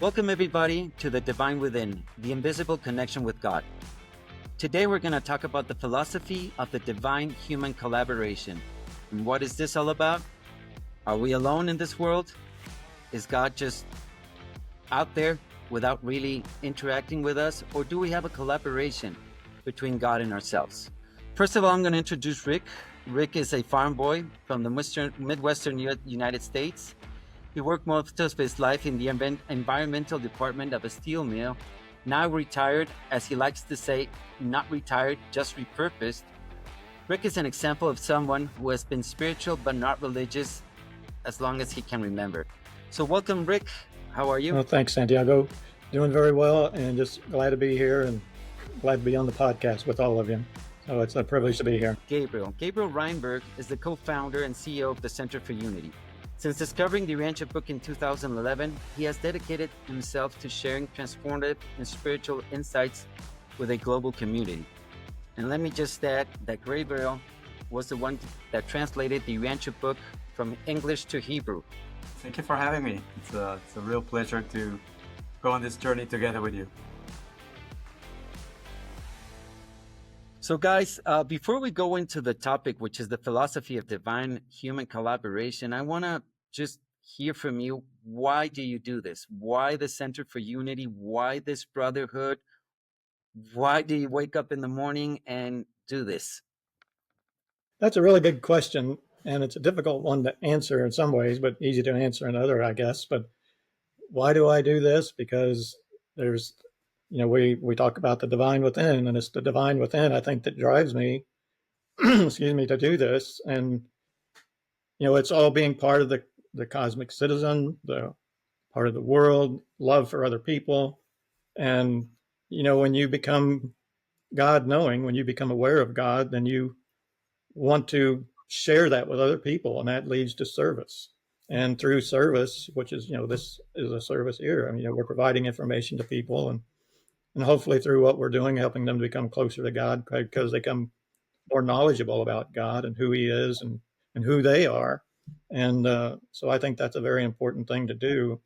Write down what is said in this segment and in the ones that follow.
Welcome, everybody, to the Divine Within, the invisible connection with God. Today, we're going to talk about the philosophy of the divine human collaboration. And what is this all about? Are we alone in this world? Is God just out there without really interacting with us? Or do we have a collaboration between God and ourselves? First of all, I'm going to introduce Rick. Rick is a farm boy from the Midwestern United States. He worked most of his life in the environmental department of a steel mill. Now retired, as he likes to say, not retired, just repurposed. Rick is an example of someone who has been spiritual but not religious as long as he can remember. So welcome, Rick. How are you? Well, thanks, Santiago. Doing very well, and just glad to be here and glad to be on the podcast with all of you. So it's a privilege to be here. Gabriel Reinberg is the co-founder and CEO of the Center for Unity. Since discovering the Urantia book in 2011, he has dedicated himself to sharing transformative and spiritual insights with a global community. And let me just add that Gabriel was the one that translated the Urantia book from English to Hebrew. Thank you for having me. It's a real pleasure to go on this journey together with you. So guys, before we go into the topic, which is the philosophy of divine human collaboration, I want to just hear from you. Why do you do this? Why the Center for Unity? Why this brotherhood? Why do you wake up in the morning and do this? That's a really big question, and it's a difficult one to answer in some ways, but easy to answer in other, I guess. But why do I do this? Because there's, we talk about the divine within, and it's the divine within, I think, that drives me, excuse me, to do this. And, it's all being part of the cosmic citizen, the part of the world, love for other people. And, when you become God knowing, when you become aware of God, then you want to share that with other people, and that leads to service. And through service, which is, this is a service here. I mean, we're providing information to people, and hopefully through what we're doing, helping them to become closer to God because they become more knowledgeable about God and who He is and who they are. And so I think that's a very important thing to do.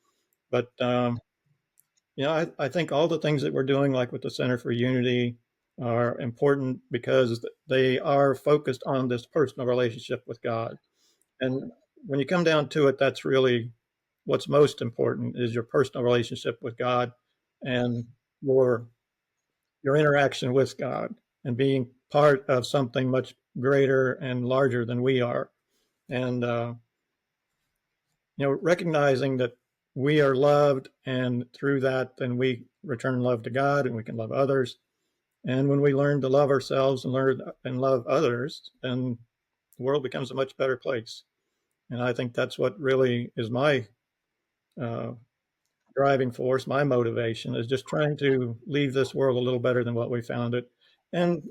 But I think all the things that we're doing, like with the Center for Unity, are important because they are focused on this personal relationship with God. And when you come down to it, that's really what's most important is your personal relationship with God and your interaction with God and being part of something much greater and larger than we are. And recognizing that we are loved, and through that, then we return love to God, and we can love others. And when we learn to love ourselves and learn and love others, then the world becomes a much better place. And I think that's what really is my driving force, my motivation, is just trying to leave this world a little better than what we found it. And,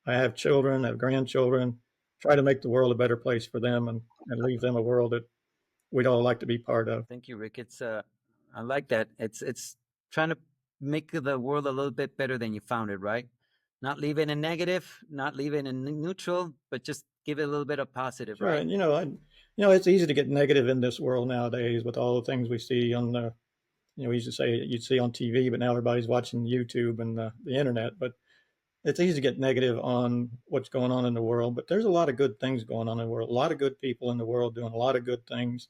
I have children, I have grandchildren, try to make the world a better place for them and leave them a world that we'd all like to be part of. Thank you, Rick. I like that. It's trying to make the world a little bit better than you found it, right? Not leave it in negative, not leave it in neutral, but just give it a little bit of positive, Sure. right? And it's easy to get negative in this world nowadays with all the things we see on the, we used to say you'd see on TV, but now everybody's watching YouTube and the internet. But it's easy to get negative on what's going on in the world. But there's a lot of good things going on in the world, a lot of good people in the world doing a lot of good things.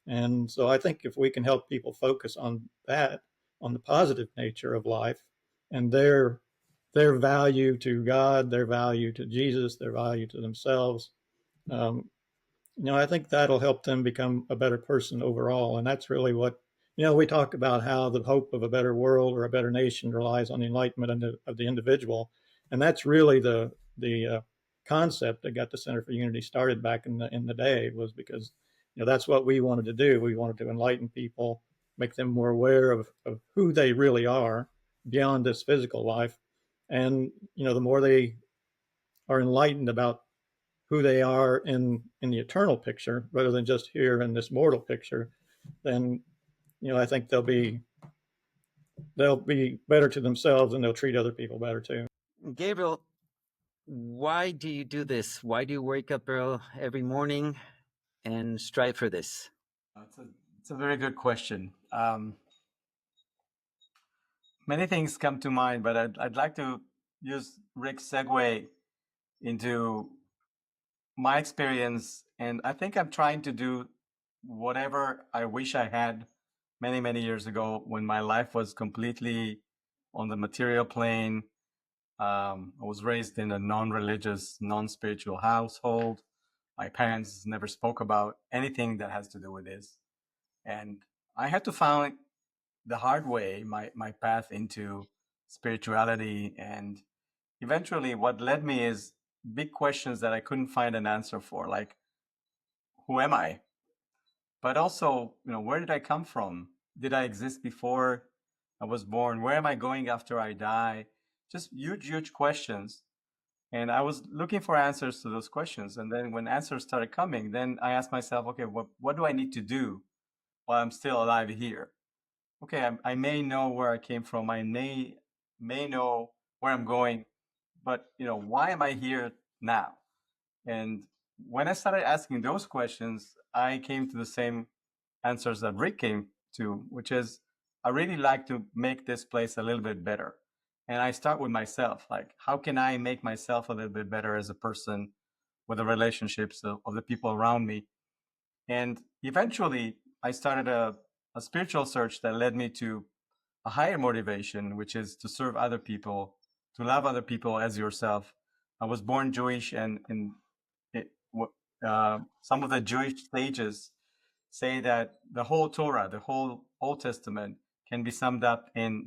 And so I think if we can help people focus on that, on the positive nature of life and their value to God, their value to Jesus, their value to themselves, I think that'll help them become a better person overall. And that's really what, we talk about how the hope of a better world or a better nation relies on the enlightenment of the individual. And that's really the concept that got the Center for Unity started back in the day, was because, that's what we wanted to do. We wanted to enlighten people, make them more aware of who they really are beyond this physical life. And, the more they are enlightened about who they are in the eternal picture, rather than just here in this mortal picture, then, I think they'll be better to themselves, and they'll treat other people better too. Gabriel, why do you do this? Why do you wake up every morning and strive for this? It's a very good question. many things come to mind, but I'd like to use Rick's segue into my experience. And I think I'm trying to do whatever I wish I had many, many years ago when my life was completely on the material plane. I was raised in a non-religious, non-spiritual household. My parents never spoke about anything that has to do with this. And I had to find the hard way my path into spirituality. And eventually what led me is big questions that I couldn't find an answer for, like, who am I? But also, where did I come from? Did I exist before I was born? Where am I going after I die? Just huge, huge questions. And I was looking for answers to those questions. And then when answers started coming, then I asked myself, okay, what do I need to do while I'm still alive here? Okay, I may know where I came from. I may know where I'm going, but why am I here now? And when I started asking those questions, I came to the same answers that Rick came to, which is I really like to make this place a little bit better. And I start with myself, like, how can I make myself a little bit better as a person with the relationships of the people around me? And eventually, I started a spiritual search that led me to a higher motivation, which is to serve other people, to love other people as yourself. I was born Jewish, and it, some of the Jewish sages say that the whole Torah, the whole Old Testament, can be summed up in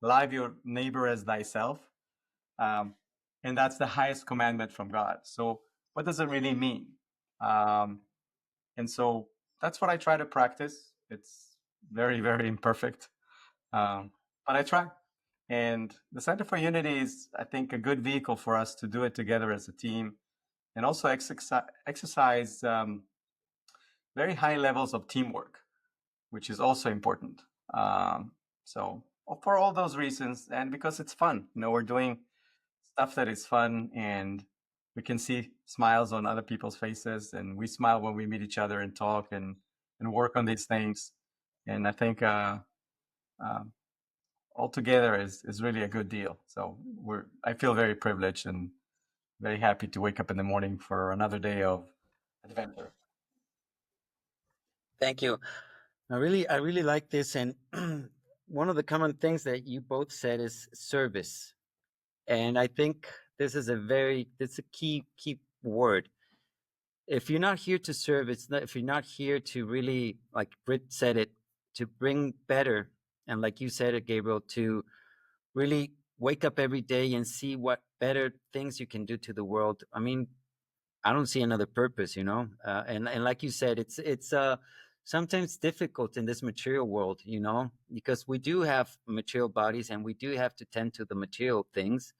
love your neighbor as thyself, and that's the highest commandment from God. So, what does it really mean? Um, and so that's what I try to practice. It's very, very imperfect, but I try. And the Center for Unity is, I think, a good vehicle for us to do it together as a team, and also exercise very high levels of teamwork, which is also important. So for all those reasons, and because it's fun, we're doing stuff that is fun, and we can see smiles on other people's faces, and we smile when we meet each other and talk and work on these things. And I think all together is really a good deal. So I feel very privileged and very happy to wake up in the morning for another day of adventure. Thank you. I really like this, and one of the common things that you both said is service, and I think this is a key word. If you're not here to serve, if you're not here to really, like Britt said it, to bring better, and like you said it, Gabriel, to really wake up every day and see what better things you can do to the world. I mean, I don't see another purpose, and like you said, it's sometimes difficult in this material world, because we do have material bodies and we do have to tend to the material things,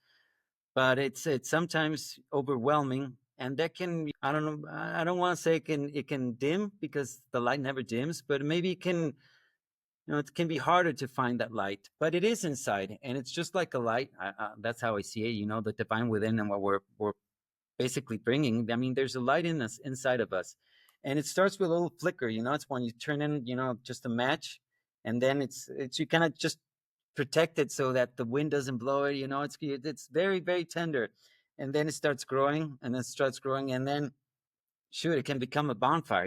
but it's sometimes overwhelming, and that can, I don't know, I don't want to say it can dim, because the light never dims, but maybe it can be harder to find that light, but it is inside, and it's just like a light. That's how I see it, the divine within, and what we're basically bringing. I mean, there's a light in us, inside of us, and it starts with a little flicker. It's when you turn in, just a match, and then it's you kind of just protect it so that the wind doesn't blow it. It's very, very tender, and then it starts growing, and then starts growing, and then shoot, it can become a bonfire.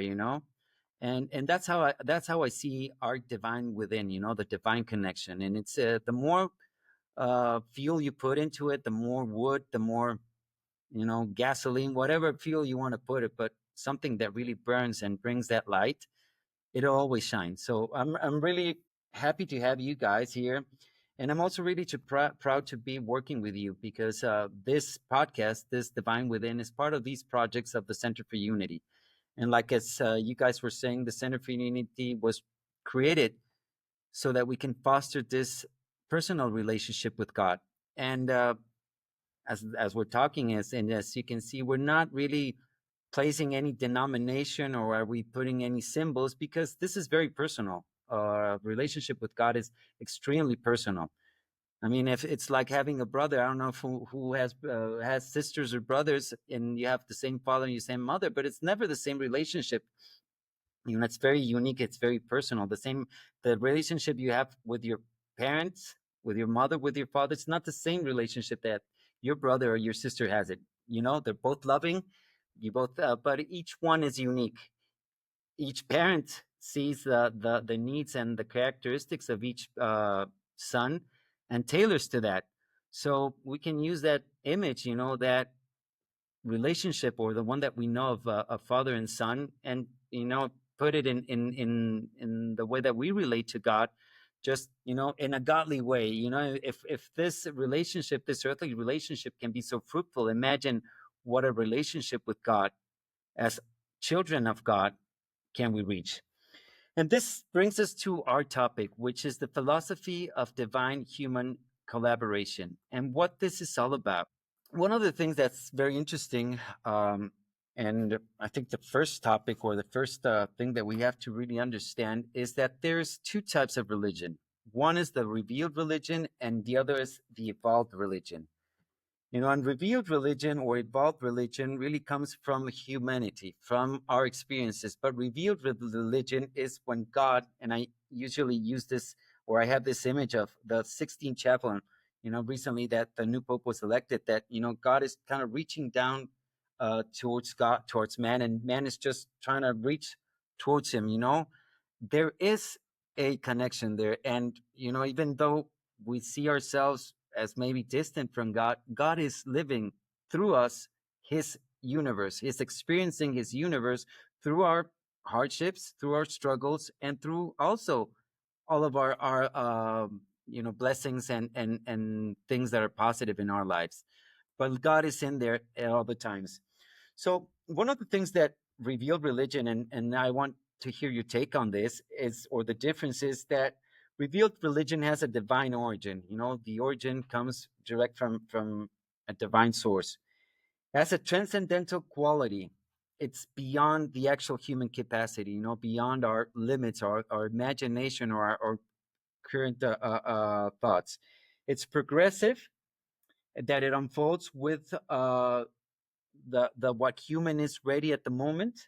And that's how I see our divine within. The divine connection, and it's the more fuel you put into it, the more wood, the more gasoline, whatever fuel you want to put it, but something that really burns and brings that light, it'll always shine. So I'm really happy to have you guys here, and I'm also really proud to be working with you, because this podcast, this Divine Within, is part of these projects of the Center for Unity. And like as you guys were saying, the Center for Unity was created so that we can foster this personal relationship with God. And as we're talking, and as you can see, we're not really placing any denomination, or are we putting any symbols, because this is very personal. Relationship with God is extremely personal. I mean, if it's like having a brother, I don't know if who has sisters or brothers, and you have the same father and the same mother, but it's never the same relationship. It's very unique. It's very personal. The relationship you have with your parents with your mother, with your father. It's not the same relationship that your brother or your sister has it. They're both loving, you both, but each one is unique. Each parent sees the needs and the characteristics of each son and tailors to that. So we can use that image, that relationship, or the one that we know of a father and son, and put it in the way that we relate to God, just in a godly way. If this relationship, this earthly relationship, can be so fruitful, imagine what a relationship with God as children of God can we reach. And this brings us to our topic, which is the philosophy of divine human collaboration and what this is all about. One of the things that's very interesting, and I think the first topic, or the first thing that we have to really understand, is that there's two types of religion. One is the revealed religion, and the other is the evolved religion. Unrevealed religion or evolved religion really comes from humanity, from our experiences. But revealed religion is when God, and I usually use this, or I have this image of the Sixtine Chapel, recently that the new Pope was elected, that, God is kind of reaching down towards God, towards man, and man is just trying to reach towards him. There is a connection there. And, even though we see ourselves as maybe distant from God, God is living through us his universe. He's experiencing his universe through our hardships, through our struggles, and through also all of our blessings and things that are positive in our lives. But God is in there at all the times. So one of the things that revealed religion, and I want to hear your take on this, is, or the difference is, that revealed religion has a divine origin. The origin comes direct from a divine source. It has a transcendental quality. It's beyond the actual human capacity, beyond our limits, our imagination, or our current thoughts. It's progressive, that it unfolds with the what human is ready at the moment.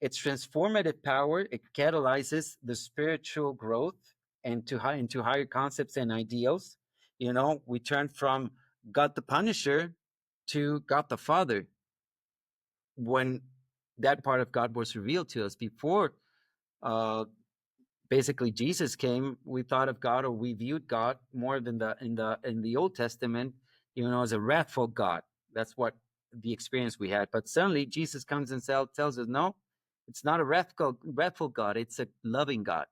Its transformative power, it catalyzes the spiritual growth into higher concepts and ideals. We turn from God the Punisher to God the Father when that part of God was revealed to us. Before uh, basically Jesus came, we thought of God, or we viewed God more than in the Old Testament, as a wrathful God. That's what the experience we had. But suddenly Jesus comes and tells us, no, it's not a wrathful God, it's a loving God.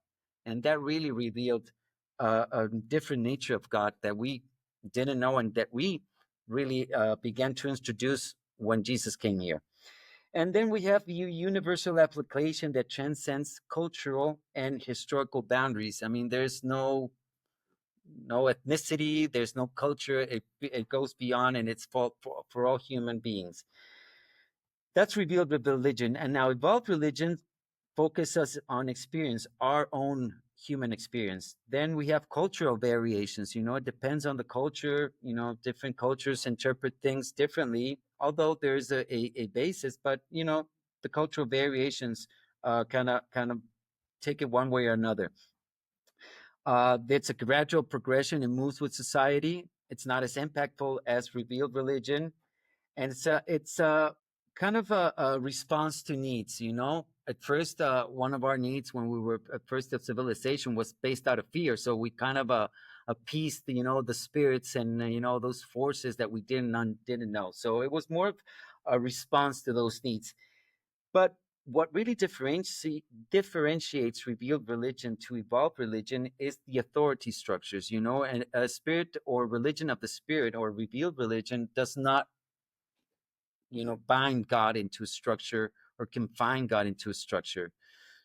And that really revealed a different nature of God that we didn't know, and that we really began to introduce when Jesus came here. And then we have the universal application that transcends cultural and historical boundaries. I mean, there's no ethnicity, there's no culture. It goes beyond, and it's for all human beings. That's revealed with religion. And now evolved religion focuses on experience, our own human experience. Then we have cultural variations. It depends on the culture. Different cultures interpret things differently, although there's a basis. But the cultural variations kind of take it one way or another. It's a gradual progression. It moves with society. It's not as impactful as revealed religion, and it's a kind of a response to needs. At first, one of our needs when we were at first of civilization was based out of fear. So we kind of appeased the spirits and those forces that we didn't know. So it was more of a response to those needs. But what really differentiates revealed religion to evolved religion is the authority structures. And a spirit or religion of the spirit, or revealed religion, does not bind God into a structure or confine God into a structure.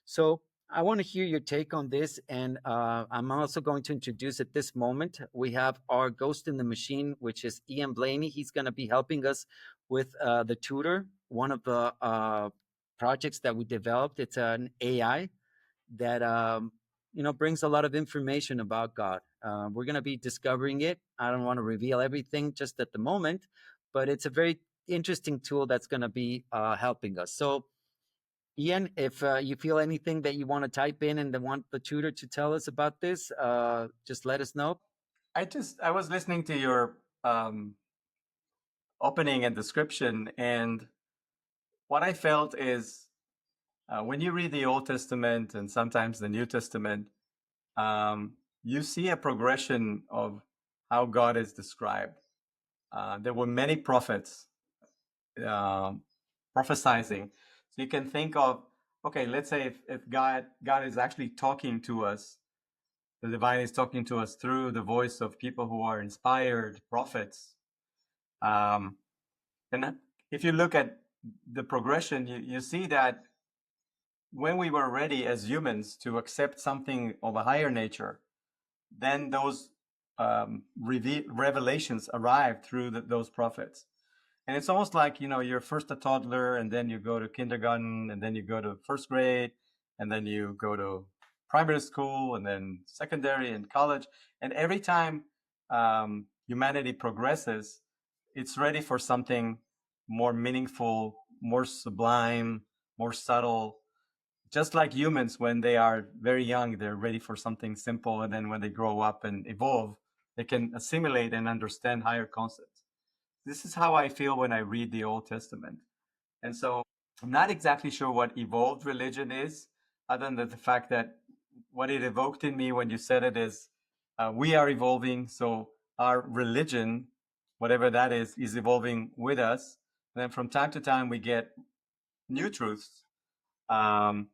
So I want to hear your take on this. And I'm also going to introduce at this moment, we have our ghost in the machine, which is Ian Blaney. He's going to be helping us with the tutor, one of the projects that we developed. It's an AI that brings a lot of information about God. We're going to be discovering it. I don't want to reveal everything just at the moment, but it's a very interesting tool that's going to be helping us. So, Ian, if you feel anything that you want to type in and want the tutor to tell us about this, just let us know. I was listening to your opening and description, and what I felt is when you read the Old Testament and sometimes the New Testament, you see a progression of how God is described. There were many prophets prophesizing. So you can think of, okay, let's say if God is actually talking to us, the divine is talking to us through the voice of people who are inspired prophets. And if you look at the progression, you see that when we were ready as humans to accept something of a higher nature, then those revelations arrived through those prophets. And it's almost like, you're first a toddler, and then you go to kindergarten, and then you go to first grade, and then you go to primary school, and then secondary and college. And every time humanity progresses, it's ready for something more meaningful, more sublime, more subtle. Just like humans, when they are very young, they're ready for something simple. And then when they grow up and evolve, they can assimilate and understand higher concepts. This is how I feel when I read the Old Testament. And so I'm not exactly sure what evolved religion is, other than the fact that what it evoked in me when you said it is we are evolving. So our religion, whatever that is evolving with us. And then from time to time, we get new truths. And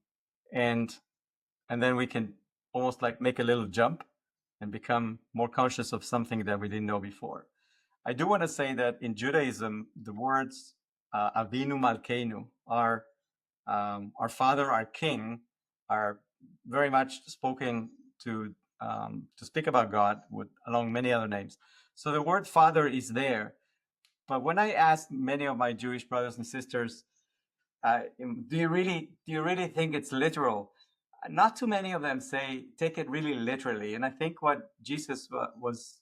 then we can almost like make a little jump and become more conscious of something that we didn't know before. I do want to say that in Judaism, the words Avinu Malkeinu, our Father, our King, are very much spoken to speak about God, along many other names. So the word Father is there. But when I ask many of my Jewish brothers and sisters, do you really think it's literal? Not too many of them take it really literally. And I think what Jesus was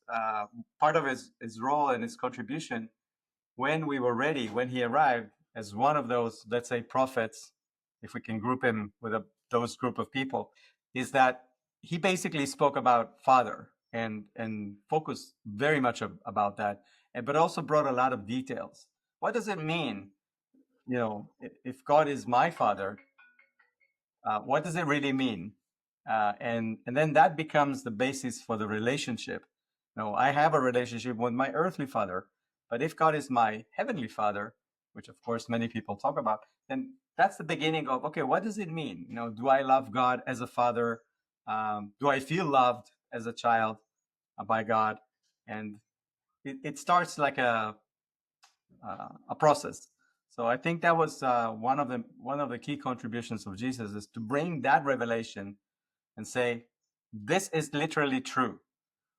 part of his role and his contribution when we were ready, when he arrived as one of those, let's say, prophets, if we can group him with those group of people, is that he basically spoke about Father and focused very much about that, but also brought a lot of details. What does it mean? If God is my Father, what does it really mean? And then that becomes the basis for the relationship. I have a relationship with my earthly father, but if God is my heavenly Father, which of course many people talk about, then that's the beginning of, okay, what does it mean? Do I love God as a father? Do I feel loved as a child by God? And it starts like a process. So I think that was one of the key contributions of Jesus, is to bring that revelation and say, this is literally true.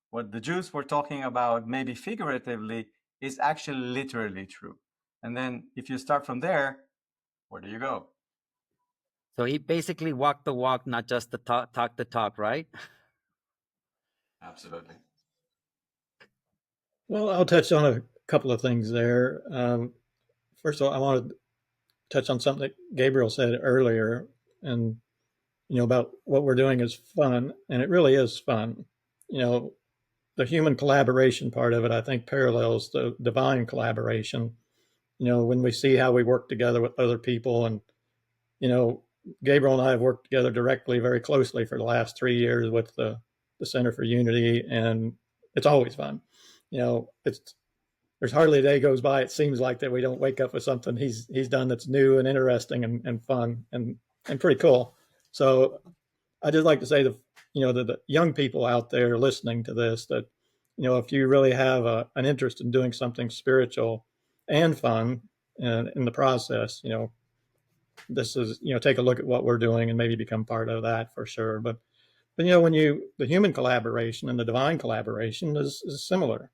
What the Jews were talking about, maybe figuratively, is actually literally true. And then if you start from there, where do you go? So he basically walked the walk, not just the talk the talk, right? Absolutely. Well, I'll touch on a couple of things there. First of all, I want to touch on something that Gabriel said earlier, and about what we're doing is fun, and it really is fun. The human collaboration part of it, I think, parallels the divine collaboration. When we see how we work together with other people, and Gabriel and I have worked together directly, very closely for the last 3 years with the Center for Unity, and it's always fun. It's there's hardly a day goes by, it seems like, that we don't wake up with something he's done that's new and interesting and fun and pretty cool. So I just like to say the young people out there listening to this, that if you really have an interest in doing something spiritual and fun in the process, this is take a look at what we're doing and maybe become part of that for sure. But when the human collaboration and the divine collaboration is similar.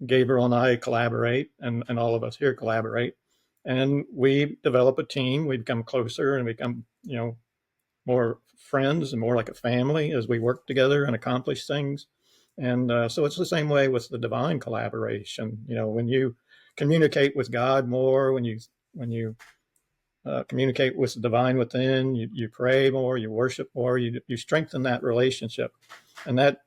Gabriel and I collaborate, and all of us here collaborate, and we develop a team. We become closer and become more friends and more like a family as we work together and accomplish things. And so it's the same way with the divine collaboration. When you communicate with God more, when you communicate with the divine within, you pray more, you worship more, you strengthen that relationship, and that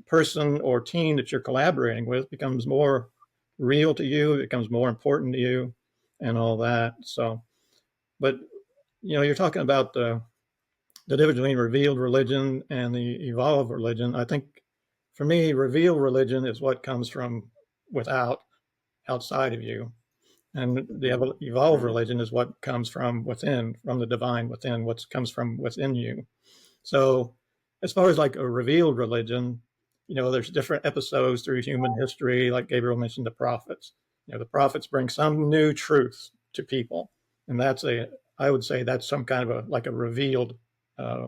person or team that you're collaborating with becomes more real to you, it becomes more important to you, and all that. So, but you're talking about the difference between revealed religion and the evolved religion. I think for me, revealed religion is what comes from without, outside of you. And the evolved religion is what comes from within, from the divine within, what comes from within you. So, as far as like a revealed religion, there's different episodes through human history, like Gabriel mentioned the prophets. The prophets bring some new truth to people, and I would say that's some kind of like a revealed, uh,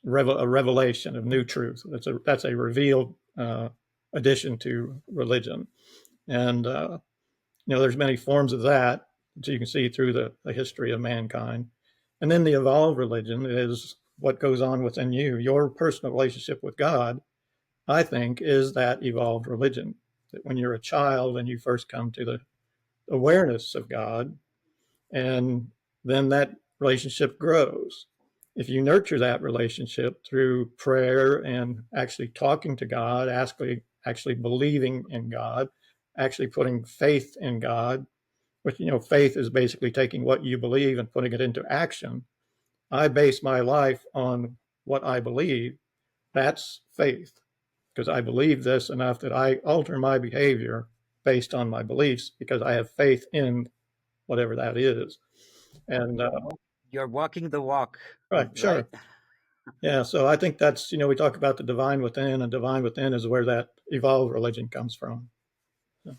a revelation of new truth. That's a revealed addition to religion, and there's many forms of that you can see through the history of mankind. And then the evolved religion is what goes on within you. Your personal relationship with God, I think, is that evolved religion. That when you're a child and you first come to the awareness of God, and then that relationship grows. If you nurture that relationship through prayer and actually talking to God, actually believing in God, actually putting faith in God, which faith is basically taking what you believe and putting it into action. I base my life on what I believe. That's faith, because I believe this enough that I alter my behavior based on my beliefs because I have faith in whatever that is. And You're walking the walk, right, right? sure. Yeah, so I think that's, we talk about the divine within, and divine within is where that evolved religion comes from. So,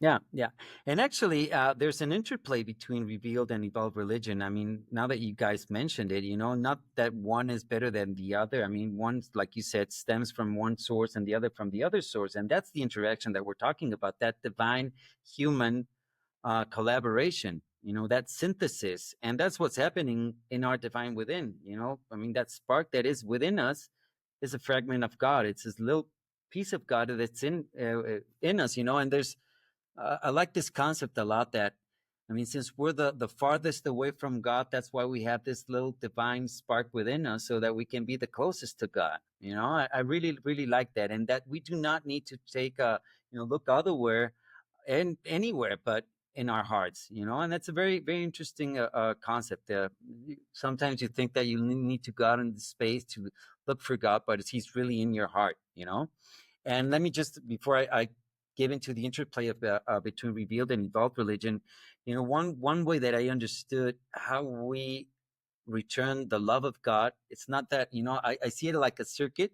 Yeah, yeah. And actually, there's an interplay between revealed and evolved religion. I mean, now that you guys mentioned it, not that one is better than the other. I mean, one, like you said, stems from one source and the other from the other source. And that's the interaction that we're talking about, that divine human collaboration, that synthesis. And that's what's happening in our divine within. I mean, that spark that is within us is a fragment of God. It's this little piece of God that's in us, and there's I like this concept a lot. That, I mean, since we're the farthest away from God, that's why we have this little divine spark within us, so that we can be the closest to God. I really, really like that, and that we do not need to take look otherwhere and anywhere, but in our hearts. And that's a very, very interesting concept. Sometimes you think that you need to go out into space to look for God, but He's really in your heart. And let me just, before I get into the interplay of between revealed and evolved religion, one way that I understood how we return the love of God, it's not that, I see it like a circuit,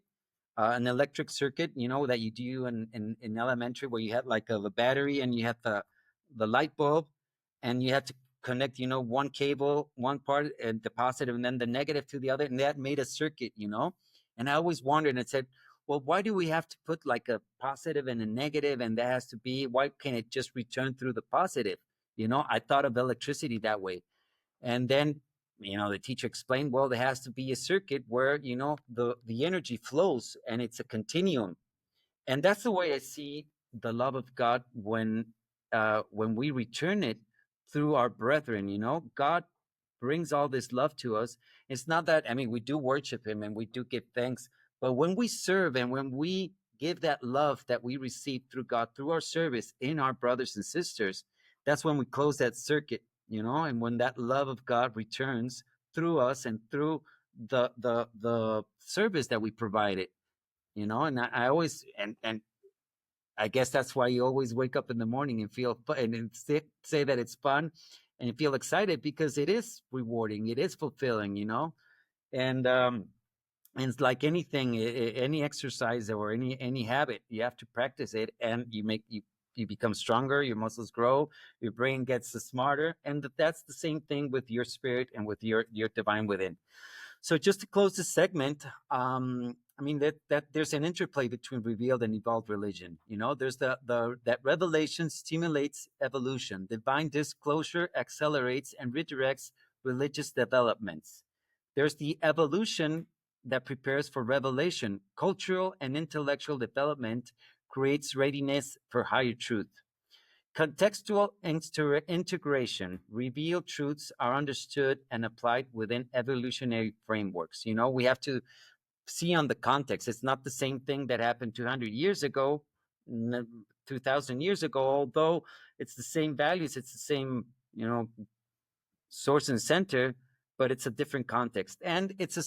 an electric circuit, that you do in elementary, where you have like the battery, and you have the light bulb, and you have to connect, one cable, one part, and the positive, and then the negative to the other, and that made a circuit. And I always wondered, and I said, well, why do we have to put like a positive and a negative, and that has to be, why can't it just return through the positive? I thought of electricity that way. And then, the teacher explained, well, there has to be a circuit where, the energy flows, and it's a continuum. And that's the way I see the love of God when we return it through our brethren. God brings all this love to us. It's not that, I mean, we do worship Him and we do give thanks, but when we serve and when we give that love that we receive through God, through our service in our brothers and sisters, that's when we close that circuit. And when that love of God returns through us and through the service that we provided. And I always, and I guess that's why you always wake up in the morning and feel fun, and say that it's fun, and you feel excited, because it is rewarding, it is fulfilling. And it's like anything, any exercise or any habit, you have to practice it, and you become stronger, your muscles grow, your brain gets smarter, and that's the same thing with your spirit and with your divine within. So just to close this segment, I mean that there's an interplay between revealed and evolved religion. There's that revelation stimulates evolution, divine disclosure accelerates and redirects religious developments. There's the evolution that prepares for revelation, cultural and intellectual development creates readiness for higher truth. Contextual integration, revealed truths are understood and applied within evolutionary frameworks. We have to see on the context. It's not the same thing that happened 200 years ago, 2,000 years ago, although it's the same values, it's the same, source and center, but it's a different context. And it's a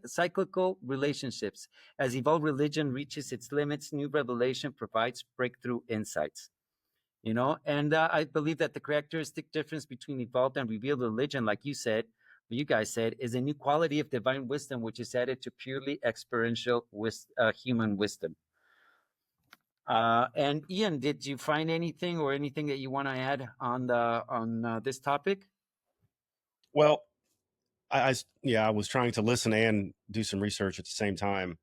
cyclical relationships. As evolved religion reaches its limits, new revelation provides breakthrough insights. And I believe that the characteristic difference between evolved and revealed religion, like you guys said, is a new quality of divine wisdom, which is added to purely experiential human wisdom. And Ian, did you find anything that you want to add on this topic? Well, I was trying to listen and do some research at the same time.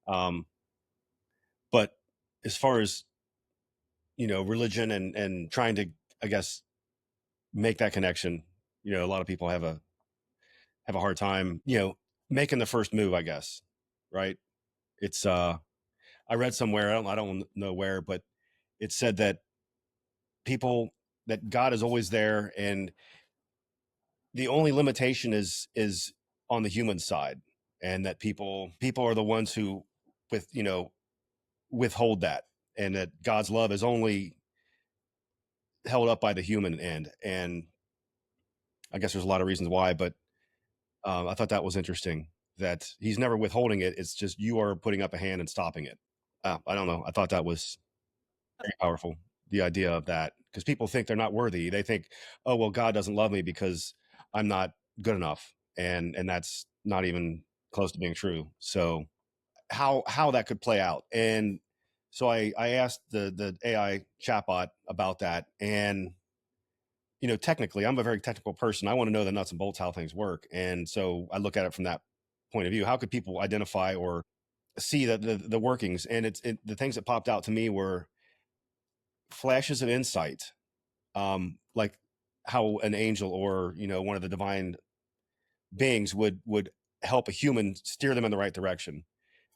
But as far as, religion and trying to, I guess, make that connection, a lot of people have a hard time, making the first move, I guess. Right. It's, I read somewhere, I don't know where, but it said that God is always there, and the only limitation is on the human side, and that people are the ones who withhold that, and that God's love is only held up by the human end. And I guess there's a lot of reasons why, but I thought that was interesting, that he's never withholding it. It's just you are putting up a hand and stopping it. I don't know. I thought that was very powerful, the idea of that, because people think they're not worthy. They think, oh, well, God doesn't love me because I'm not good enough. And that's not even close to being true. So how that could play out. And so I asked the AI chatbot about that. And, technically, I'm a very technical person. I want to know the nuts and bolts, how things work. And so I look at it from that point of view. How could people identify or see the workings? And the things that popped out to me were flashes of insight, like how an angel or, one of the divine beings would help a human steer them in the right direction,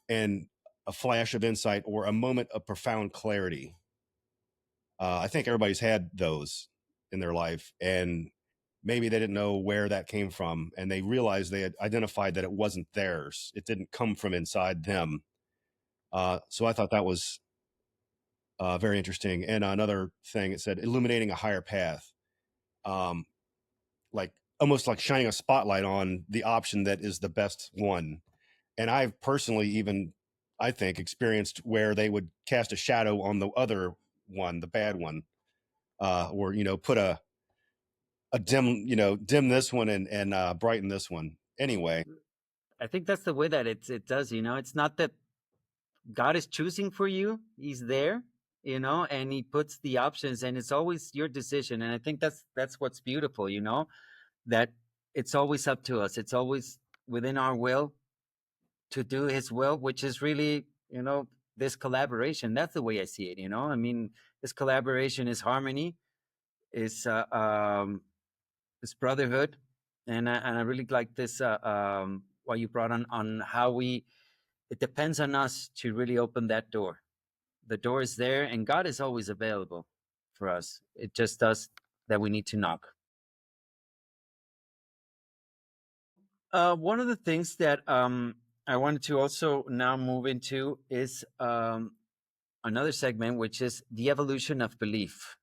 and a flash of insight or a moment of profound clarity. I think everybody's had those in their life, and maybe they didn't know where that came from, and they realized they had identified that it wasn't theirs. It didn't come from inside them. So I thought that was very interesting. And another thing, it said illuminating a higher path, like almost like shining a spotlight on the option that is the best one. And I've personally even, I think, experienced where they would cast a shadow on the other one, the bad one, or put a dim, dim this one and brighten this one. Anyway, I think that's the way that it does. It's not that God is choosing for you; He's there, and He puts the options, and it's always your decision. And I think that's what's beautiful, that it's always up to us. It's always within our will to do His will, which is really, this collaboration. That's the way I see it. I mean, this collaboration is harmony, is brotherhood, and I really like this. What you brought on how it depends on us to really open that door. The door is there, and God is always available for us. It just does that we need to knock. One of the things that I wanted to also now move into is another segment, which is the evolution of belief.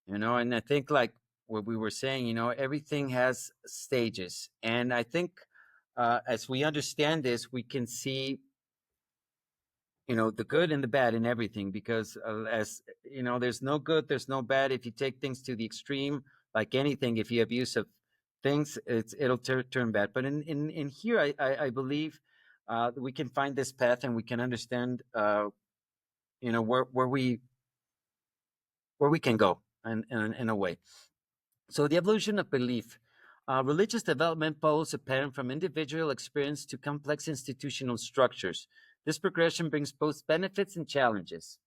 And I think, like what we were saying, everything has stages, and I think as we understand this, we can see the good and the bad in everything, because as there's no good, there's no bad. If you take things to the extreme, like anything, if you abuse of things, it'll turn bad. But in here, I believe we can find this path, and we can understand where we can go in a way. So the evolution of belief. Religious development follows a pattern from individual experience to complex institutional structures. This progression brings both benefits and challenges.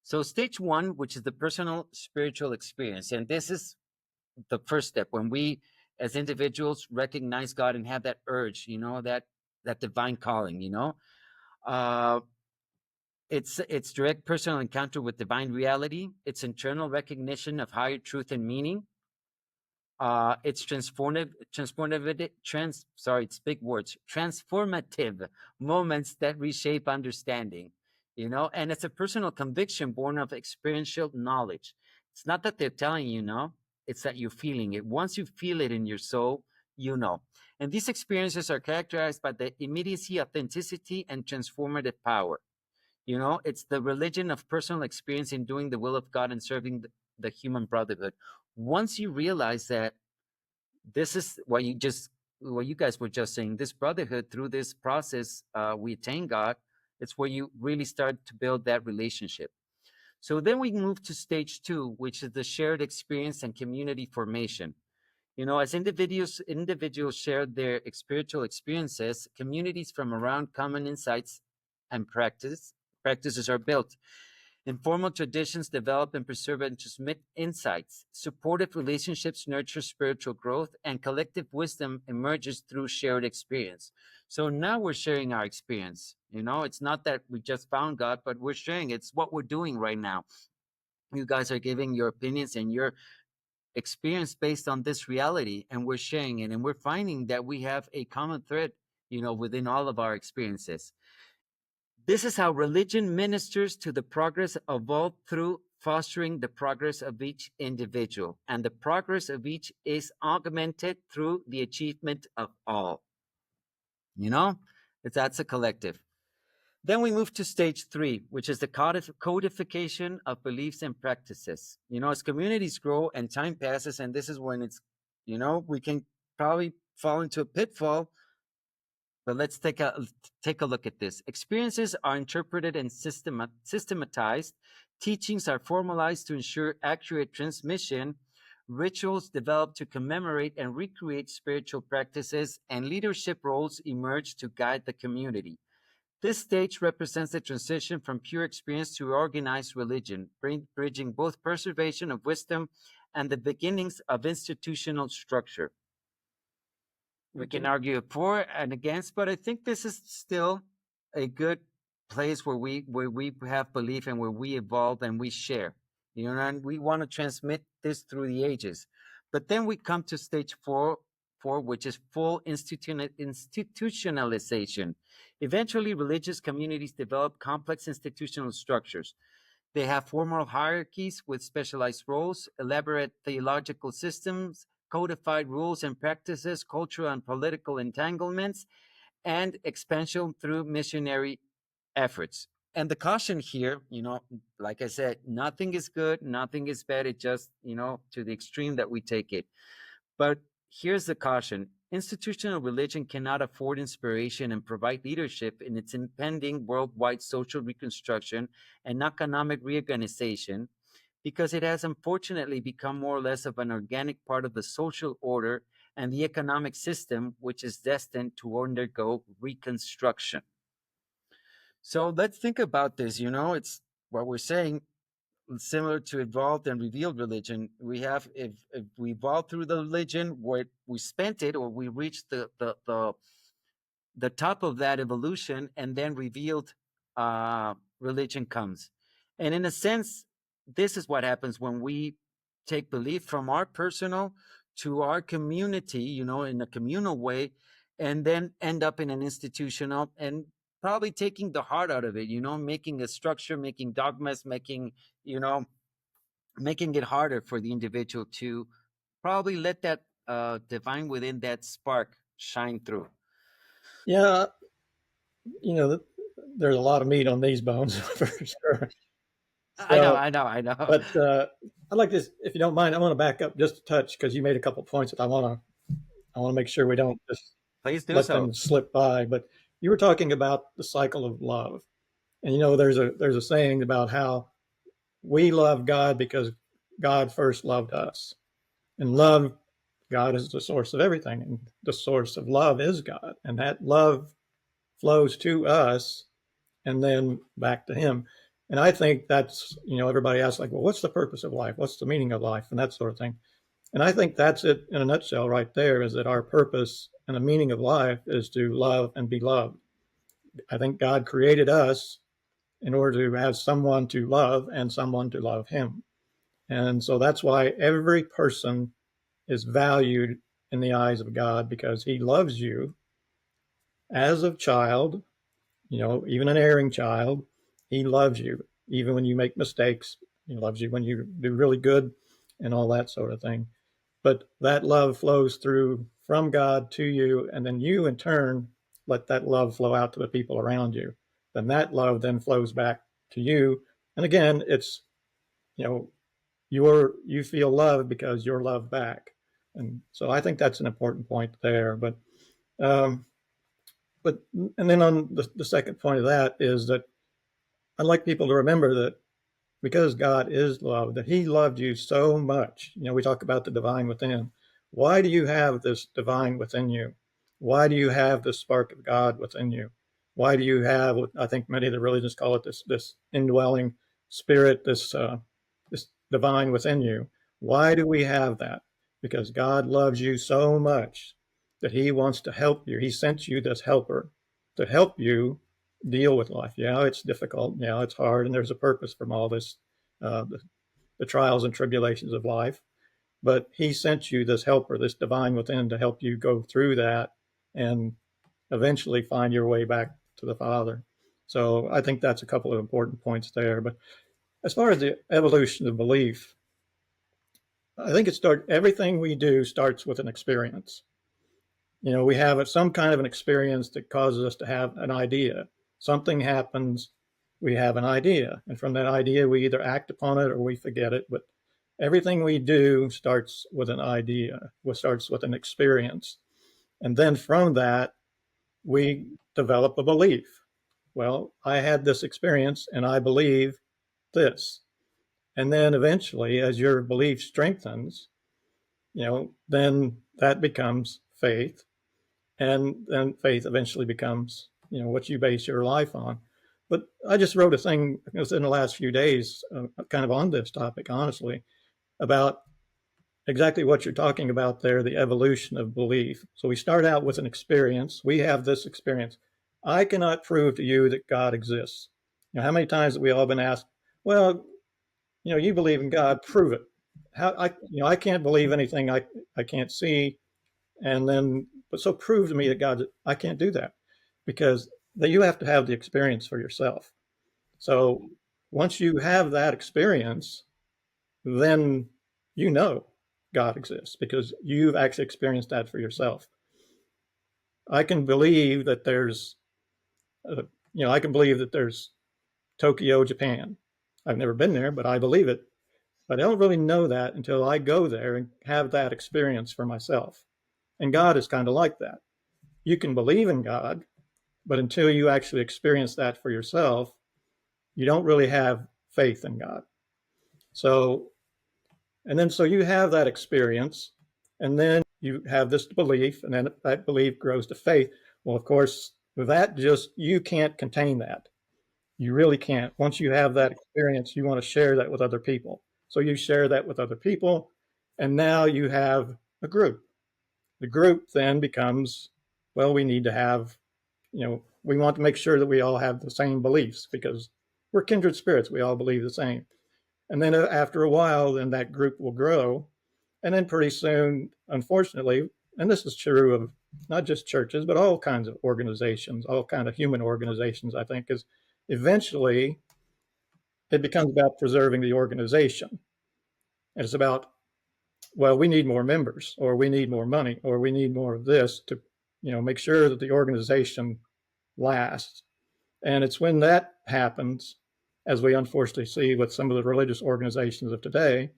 So stage one, which is the personal spiritual experience, and this is the first step when we as individuals recognize God and have that urge, that divine calling, it's direct personal encounter with divine reality. It's internal recognition of higher truth and meaning. it's it's big words, transformative moments that reshape understanding, and it's a personal conviction born of experiential knowledge. It's not that they're telling you, it's that you're feeling it. Once you feel it in your soul, you know. And these experiences are characterized by the immediacy, authenticity, and transformative power. It's the religion of personal experience in doing the will of God and serving the human brotherhood. Once you realize that this is what you guys were just saying, this brotherhood, through this process, we attain God. It's where you really start to build that relationship. So then we move to stage 2, which is the shared experience and community formation. As individuals share their spiritual experiences, communities from around common insights and practices are built. Informal traditions develop and preserve and transmit insights. Supportive relationships nurture spiritual growth, and collective wisdom emerges through shared experience. So now we're sharing our experience. It's not that we just found God, but we're sharing. It's what we're doing right now. You guys are giving your opinions and your experience based on this reality, and we're sharing it, and we're finding that we have a common thread, within all of our experiences. This is how religion ministers to the progress of all through fostering the progress of each individual, and the progress of each is augmented through the achievement of all. That's a collective. Then we move to stage 3, which is the codification of beliefs and practices. As communities grow and time passes, and this is when it's, we can probably fall into a pitfall. But let's take a look at this. Experiences are interpreted and systematized. Teachings are formalized to ensure accurate transmission. Rituals develop to commemorate and recreate spiritual practices, and leadership roles emerge to guide the community. This stage represents the transition from pure experience to organized religion, bridging both preservation of wisdom and the beginnings of institutional structure. We can argue for and against, but I think this is still a good place where we have belief and where we evolve and we share. And we want to transmit this through the ages. But then we come to stage 4, which is full institutionalization. Eventually, religious communities develop complex institutional structures. They have formal hierarchies with specialized roles, elaborate theological systems, codified rules and practices, cultural and political entanglements, and expansion through missionary efforts. And the caution here, like I said, nothing is good, nothing is bad. It just, to the extreme that we take it. But here's the caution. Institutional religion cannot afford inspiration and provide leadership in its impending worldwide social reconstruction and economic reorganization, because it has unfortunately become more or less of an organic part of the social order and the economic system, which is destined to undergo reconstruction. So let's think about this. It's what we're saying, similar to evolved and revealed religion. We have, if we evolved through the religion, where we spent it, or we reached the top of that evolution, and then revealed religion comes. And in a sense, this is what happens when we take belief from our personal to our community, in a communal way, and then end up in an institutional, and probably taking the heart out of it, making a structure, making dogmas, making it harder for the individual to probably let that divine within, that spark, shine through. Yeah, there's a lot of meat on these bones for sure. I know. But I'd like this, if you don't mind, I want to back up just a touch, because you made a couple of points that I want to make sure we don't just Please do let so. them slip by. But you were talking about the cycle of love, and there's a saying about how we love God because God first loved us, and God is the source of everything, and the source of love is God, and that love flows to us and then back to Him. And I think that's, everybody asks, like, well, what's the purpose of life? What's the meaning of life? And that sort of thing. And I think that's it in a nutshell right there, is that our purpose and the meaning of life is to love and be loved. I think God created us in order to have someone to love and someone to love Him. And so that's why every person is valued in the eyes of God because he loves you as a child, even an erring child. He loves you even when you make mistakes. He loves you when you do really good and all that sort of thing. But that love flows through from God to you, and then you in turn let that love flow out to the people around you. Then that love then flows back to you. And again, it's, you feel love because you're loved back. And so I think that's an important point there. Um, but and then on the second point of that is that I'd like people to remember that because God is love, that he loved you so much. We talk about the divine within. Why do you have this divine within you? Why do you have this spark of God within you? Why do you have what I think many of the religions call it this indwelling spirit, this divine within you? Why do we have that? Because God loves you so much that he wants to help you. He sent you this helper to help you deal with life. Yeah, it's difficult. Yeah, it's hard, and there's a purpose from all this, the trials and tribulations of life. But he sent you this helper, this divine within, to help you go through that and eventually find your way back to the Father. So I think that's a couple of important points there. But as far as the evolution of belief, I think everything we do starts with an experience. We have some kind of an experience that causes us to have an idea. Something happens, we have an idea. And from that idea, we either act upon it or we forget it. But everything we do starts with an idea, starts with an experience. And then from that, we develop a belief. Well, I had this experience and I believe this. And then eventually, as your belief strengthens, then that becomes faith. And then faith eventually becomes, what you base your life on. But I just wrote a thing within the last few days, kind of on this topic, honestly, about exactly what you're talking about there, the evolution of belief. So we start out with an experience. We have this experience. I cannot prove to you that God exists. How many times have we all been asked, well, you believe in God, prove it. I can't believe anything I can't see. And then, but so prove to me that God, I can't do that, because you have to have the experience for yourself. So once you have that experience, then God exists because you've actually experienced that for yourself. I can believe that there's, I can believe that there's Tokyo, Japan. I've never been there, but I believe it. But I don't really know that until I go there and have that experience for myself. And God is kind of like that. You can believe in God, but until you actually experience that for yourself, you don't really have faith in God. So you have that experience, and then you have this belief, and then that belief grows to faith. Well, of course, you can't contain that. You really can't. Once you have that experience, you want to share that with other people. So you share that with other people, and now you have a group. The group then becomes, well, we need to have, we want to make sure that we all have the same beliefs because we're kindred spirits. We all believe the same. And then after a while, then that group will grow. And then pretty soon, unfortunately, and this is true of not just churches, but all kinds of organizations, all kinds of human organizations, I think, is eventually it becomes about preserving the organization. And it's about, well, we need more members, or we need more money, or we need more of this to, make sure that the organization lasts. And it's when that happens, as we unfortunately see with some of the religious organizations of today,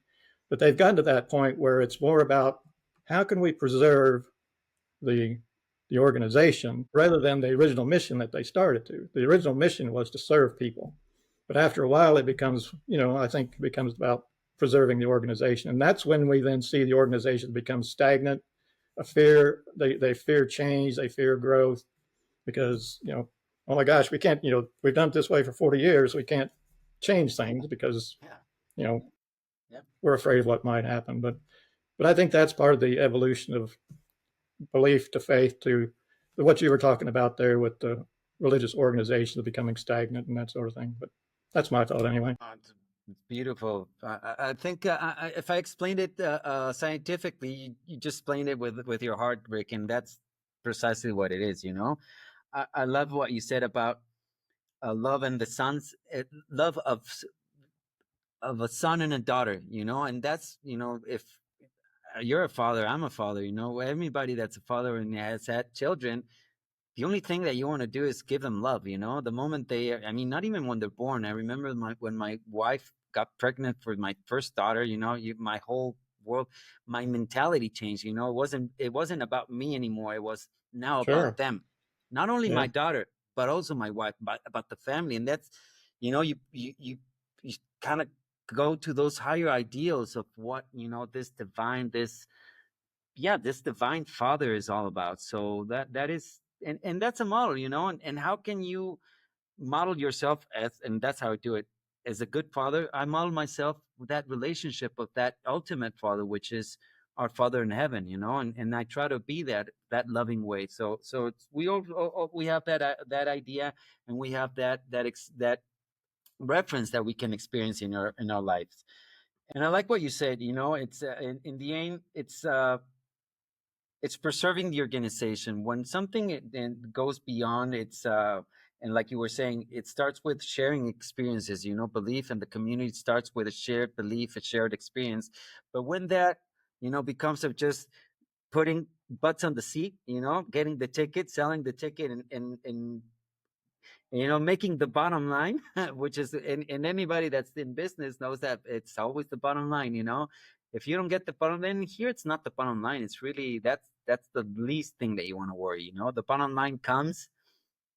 that they've gotten to that point where it's more about how can we preserve the organization rather than the original mission that they started to. The original mission was to serve people. But after a while, it becomes, I think it becomes about preserving the organization. And that's when we then see the organization become stagnant, they fear change, they fear growth, because, oh my gosh, we can't, we've done it this way for 40 years. We can't change things because, we're afraid of what might happen. But I think that's part of the evolution of belief to faith to what you were talking about there with the religious organizations becoming stagnant and that sort of thing. But that's my thought anyway. It's beautiful. I think if I explained it scientifically, you just explained it with your heart, Rick, and that's precisely what it is. You know, I love what you said about love and the sons, love of a son and a daughter. You know, and that's, you know, if you're a father, I'm a father. You know, everybody that's a father and has had children, the only thing that you want to do is give them love. You know, the moment they, I mean, not even when they're born. I remember when my wife got pregnant for my first daughter, you know, my whole world, my mentality changed. You know, it wasn't about me anymore. It was now about Sure. them, not only Yeah. my daughter but also my wife, but about the family. And that's, you know, you kind of go to those higher ideals of what, you know, this divine, this, yeah, this divine father is all about. So that is, and that's a model, you know. And how can you model yourself as, and that's how I do it, as a good father? I model myself with that relationship of that ultimate father, which is our Father in heaven, you know. And I try to be that loving way. So it's, we have that idea, and we have that reference that we can experience in our lives. And I like what you said, you know. It's in the end, it's preserving the organization when something goes beyond its and like you were saying, it starts with sharing experiences. You know, belief in the community starts with a shared belief, a shared experience. But when that, you know, becomes of just putting butts on the seat, you know, getting the ticket, selling the ticket, and you know, making the bottom line, which is, and anybody that's in business knows that it's always the bottom line. You know, if you don't get the bottom line here, it's not the bottom line. It's really, that's the least thing that you want to worry. You know, the bottom line comes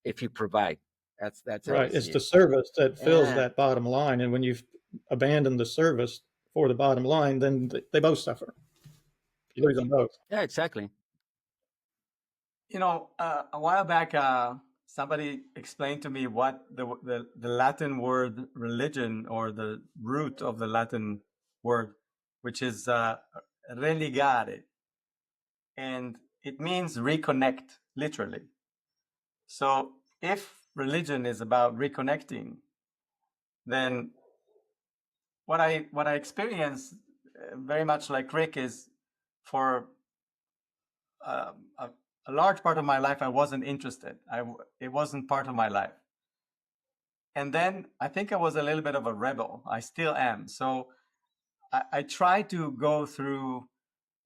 if you provide. That's how I Right. It's see the it. service that fills Yeah, that bottom line. And when you've abandoned the service for the bottom line, then they both suffer. You lose them both. yeah, exactly. You know, a while back, somebody explained to me what the Latin word religion, or the root of the Latin word, which is religare, and it means reconnect, literally. So if religion is about reconnecting, then what I experience, very much like Rick, is for uh, a, a large part of my life I wasn't interested. It wasn't part of my life. And then I think I was a little bit of a rebel. I still am. So I tried to go through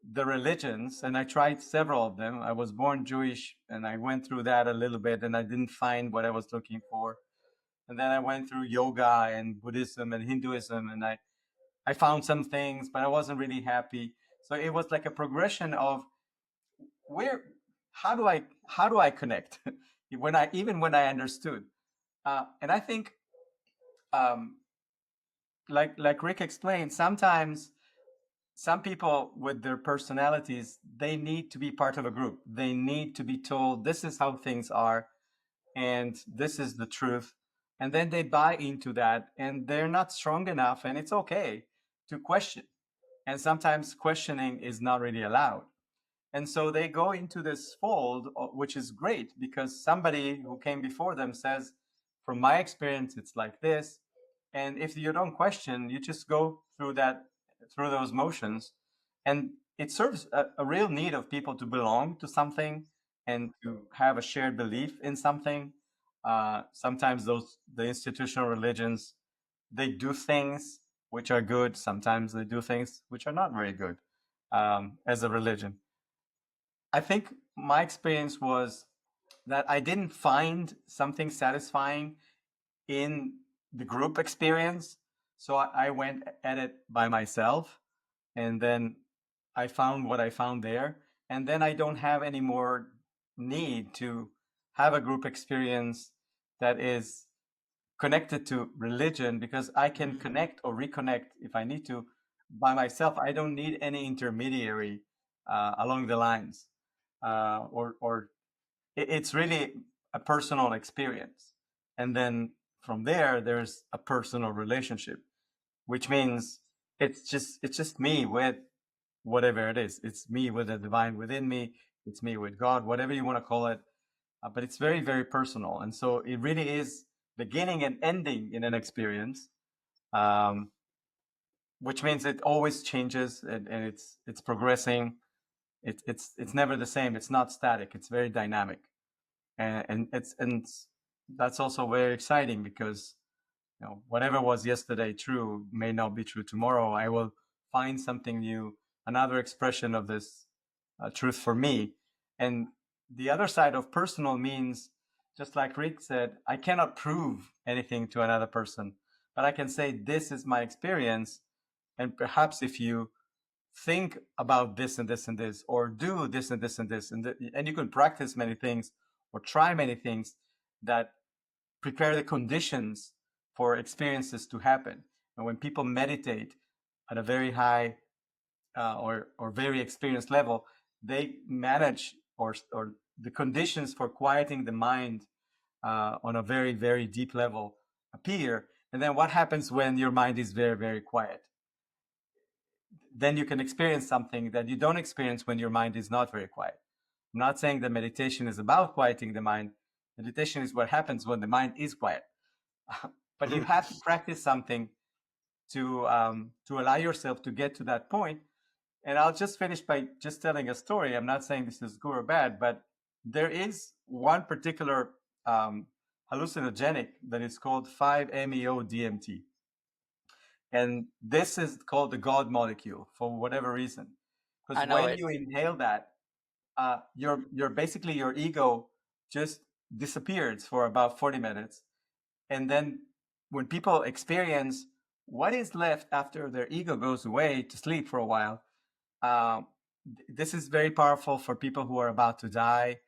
the religions, and I tried several of them. I was born Jewish, and I went through that a little bit, and I didn't find what I was looking for. And then I went through yoga and Buddhism and Hinduism, and I found some things, but I wasn't really happy. So it was like a progression of where, how do I connect when I understood. And I think, um, like Rick explained, sometimes some people with their personalities, they need to be part of a group. They need to be told this is how things are, and this is the truth. And then they buy into that, and they're not strong enough, and it's okay to question. And sometimes questioning is not really allowed. And so they go into this fold, which is great because somebody who came before them says, from my experience, it's like this. And if you don't question, you just go through those motions. And it serves a real need of people to belong to something and to have a shared belief in something. Sometimes the institutional religions, they do things which are good. Sometimes they do things which are not very good, as a religion. I think my experience was that I didn't find something satisfying in the group experience. So I went at it by myself, and then I found what I found there. And then I don't have any more need to have a group experience that is connected to religion, because I can connect or reconnect if I need to by myself. I don't need any intermediary along the lines, or it's really a personal experience. And then from there, there's a personal relationship, which means it's just me with whatever it is. It's me with the divine within me. It's me with God, whatever you want to call it. But it's very, very personal. And so it really is beginning and ending in an experience. which means it always changes and it's progressing. It's never the same. It's not static. It's very dynamic, and that's also very exciting because whatever was yesterday true may not be true tomorrow. I will find something new, another expression of this truth for me. And the other side of personal means, just like Rick said, I cannot prove anything to another person, but I can say this is my experience. And perhaps if you think about this and this and this, or do this and this and this, and you can practice many things or try many things that prepare the conditions for experiences to happen. And when people meditate at a very high or very experienced level, they manage or the conditions for quieting the mind on a very, very deep level appear. And then what happens when your mind is very, very quiet? Then you can experience something that you don't experience when your mind is not very quiet. I'm not saying that meditation is about quieting the mind. Meditation is what happens when the mind is quiet. But you have to practice something to allow yourself to get to that point. And I'll just finish by just telling a story. I'm not saying this is good or bad, but there is one particular hallucinogenic that is called 5-MeO-DMT. And this is called the God molecule for whatever reason. Because when you inhale that, your basically your ego just disappears for about 40 minutes. And then when people experience what is left after their ego goes away to sleep for a while, this is very powerful for people who are about to die,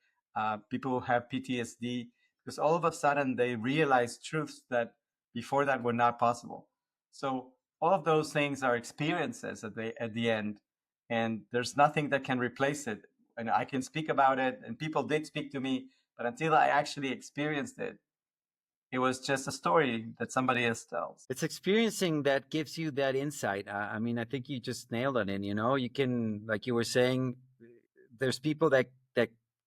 people who have PTSD, because all of a sudden they realize truths that before that were not possible. So all of those things are experiences at the end, and there's nothing that can replace it. And I can speak about it, and people did speak to me, but until I actually experienced it, it was just a story that somebody else tells. It's experiencing that gives you that insight. I mean, I think you just nailed it. And you can, like you were saying, there's people that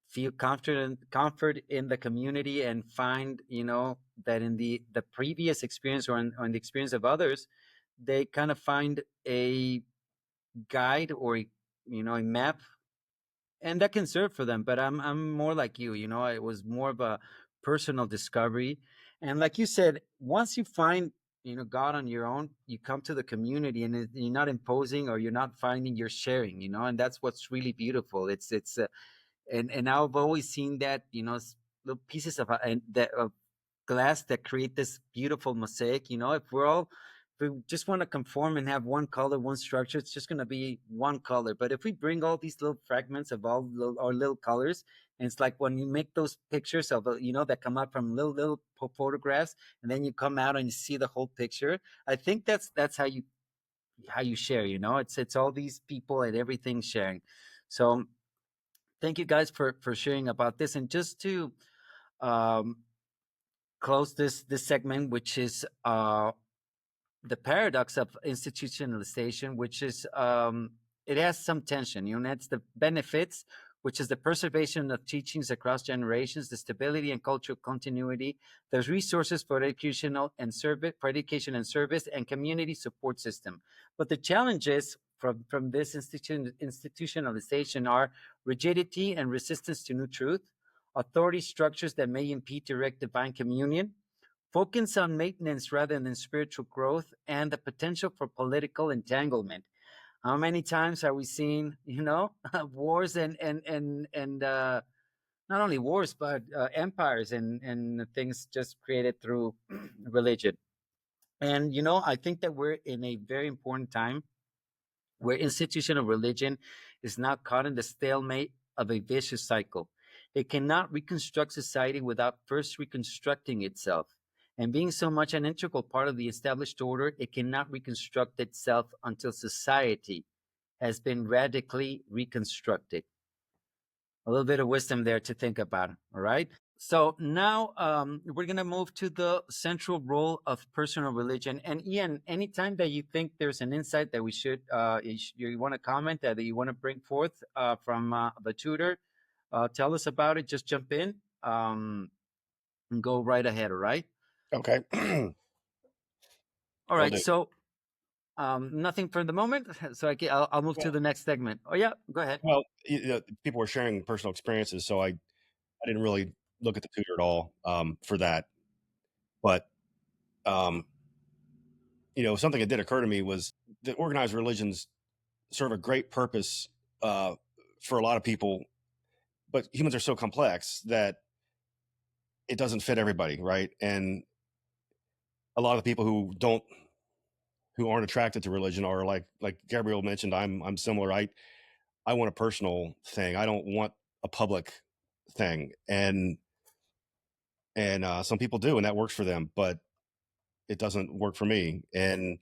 feel comfort in the community and find that in the previous experience or in the experience of others, they kind of find a guide or a map, and that can serve for them. But I'm more like you. It was more of a personal discovery. And like you said, once you find God on your own, you come to the community, and you're not imposing, or you're not finding, you're sharing. And that's what's really beautiful. It's and I've always seen that little pieces of of glass that create this beautiful mosaic. If we just want to conform and have one color, one structure, it's just going to be one color. But if we bring all these little fragments of all our little colors, and it's like when you make those pictures of that come out from little photographs, and then you come out and you see the whole picture. I think that's how you share. It's all these people and everything sharing. So thank you guys for sharing about this. And just to close this segment, which is the paradox of institutionalization, which is it has some tension. That's the benefits, which is the preservation of teachings across generations, the stability and cultural continuity. There's resources for educational and service, and community support system. But the challenges from this institutionalization are rigidity and resistance to new truth, authority structures that may impede direct divine communion, focus on maintenance rather than spiritual growth, and the potential for political entanglement. How many times are we seeing, wars and not only wars, but empires and things just created through religion? And, I think that we're in a very important time where institutional religion is now caught in the stalemate of a vicious cycle. It cannot reconstruct society without first reconstructing itself. And being so much an integral part of the established order, it cannot reconstruct itself until society has been radically reconstructed. A little bit of wisdom there to think about, all right? So now we're going to move to the central role of personal religion. And Ian, anytime that you think there's an insight that we should, you want to comment, that you want to bring forth from the tutor, tell us about it. Just jump in and go right ahead, all right? Okay. All Will right. do. So nothing for the moment. So I'll move to Well, the next segment. Oh yeah, go ahead. well, people were sharing personal experiences, so I didn't really look at the tutor at all for that. But um, something that did occur to me was that organized religions serve a great purpose for a lot of people, but humans are so complex that it doesn't fit everybody, right? And a lot of the people who aren't attracted to religion are like Gabriel mentioned. I'm similar. I want a personal thing. I don't want a public thing, and some people do, and that works for them, but it doesn't work for me. And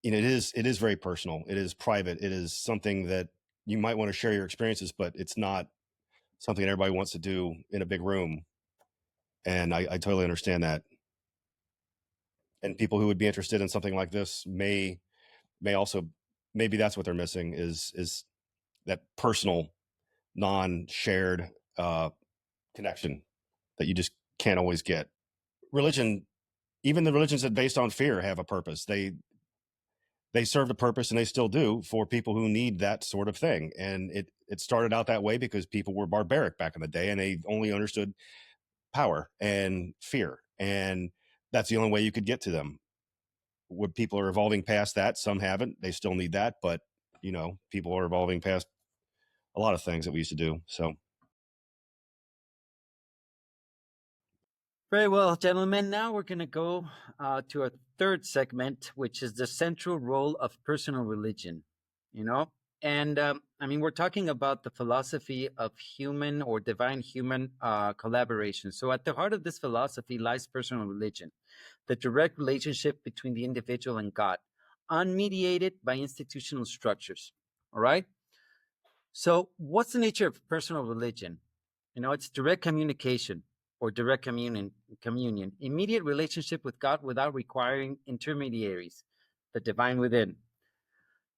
it is very personal. It is private. It is something that you might want to share your experiences, but it's not something that everybody wants to do in a big room. And I totally understand that. And people who would be interested in something like this may also, maybe that's what they're missing is that personal, non-shared connection that you just can't always get. Religion, even the religions that based on fear have a purpose. They served a purpose, and they still do, for people who need that sort of thing. And it started out that way because people were barbaric back in the day, and they only understood power and fear, and that's the only way you could get to them. What people are evolving past that, some haven't. They still need that, but people are evolving past a lot of things that we used to do. So Very well, gentlemen. Now we're going to go to our third segment, which is the central role of personal religion. You know, and I mean, we're talking about the philosophy of human or divine human collaboration. So, at the heart of this philosophy lies personal religion, the direct relationship between the individual and God, unmediated by institutional structures. All right. So, what's the nature of personal religion? It's direct communication or direct communion, immediate relationship with God without requiring intermediaries, the divine within.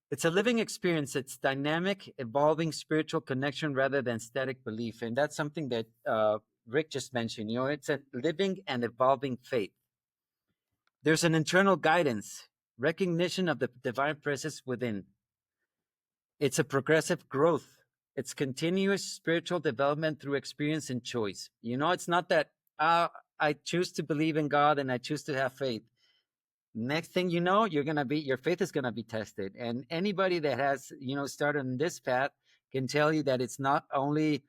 It's a living experience. It's dynamic, evolving spiritual connection rather than static belief. And that's something that Rick just mentioned. It's a living and evolving faith. There's an internal guidance, recognition of the divine presence within. It's a progressive growth. It's continuous spiritual development through experience and choice. It's not that I choose to believe in God and I choose to have faith. Next thing you know, your faith is gonna be tested. And anybody that has started on this path can tell you that it's not only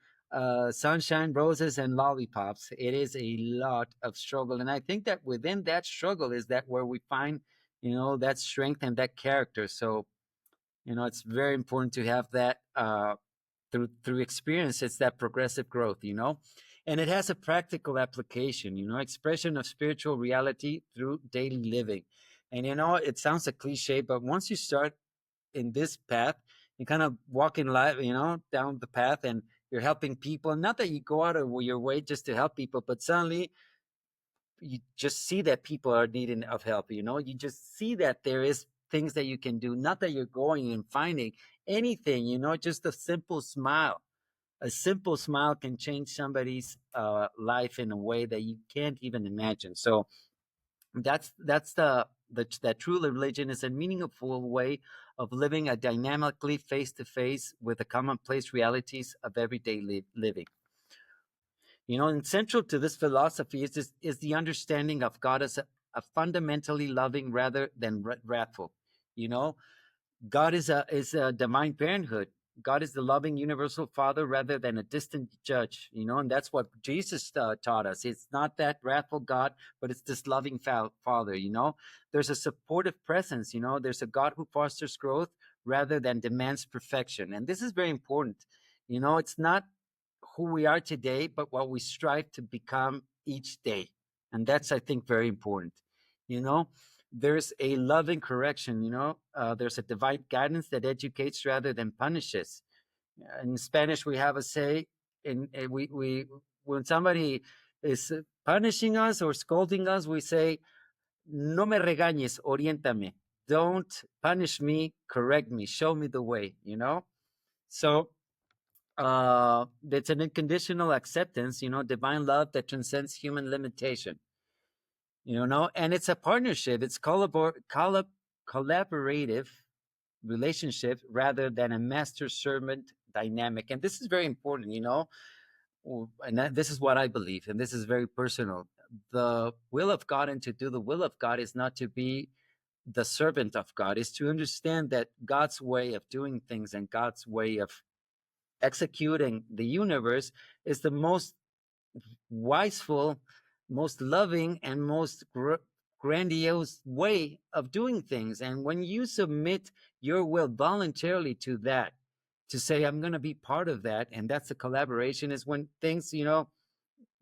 sunshine, roses, and lollipops. It is a lot of struggle, and I think that within that struggle is that where we find that strength and that character. So it's very important to have that through experience. It's that progressive growth, and it has a practical application, expression of spiritual reality through daily living. And it sounds a cliche, but once you start in this path, you kind of walk in life, down the path, and you're helping people. Not that you go out of your way just to help people, but suddenly you just see that people are needing of help. You just see that there is things that you can do. Not that you're going and finding anything. Just a simple smile. A simple smile can change somebody's life in a way that you can't even imagine. So that's that true religion is a meaningful way of living a dynamically face to face with the commonplace realities of everyday living. And central to this philosophy is the understanding of God as a fundamentally loving rather than wrathful. You know, God is a divine parenthood. God is the loving universal Father rather than a distant judge. And that's what Jesus taught us. It's not that wrathful God, but it's this loving Father. There's a supportive presence. There's a God who fosters growth rather than demands perfection, and this is very important. It's not who we are today, but what we strive to become each day. And that's, I think, very important. You know, there's a loving correction, there's a divine guidance that educates rather than punishes. In Spanish, we have a say, we when somebody is punishing us or scolding us, we say, no me regañes, oriéntame. Don't punish me, correct me, show me the way. So it's an unconditional acceptance, divine love that transcends human limitation. and it's a partnership. It's collaborative relationship rather than a master servant dynamic. And this is very important, and this is what I believe, and this is very personal. The will of God and to do the will of God is not to be the servant of God, is to understand that God's way of doing things and God's way of executing the universe is the most wiseful, most loving, and most grandiose way of doing things. And when you submit your will voluntarily to that, to say, I'm going to be part of that, and that's a collaboration, is when things,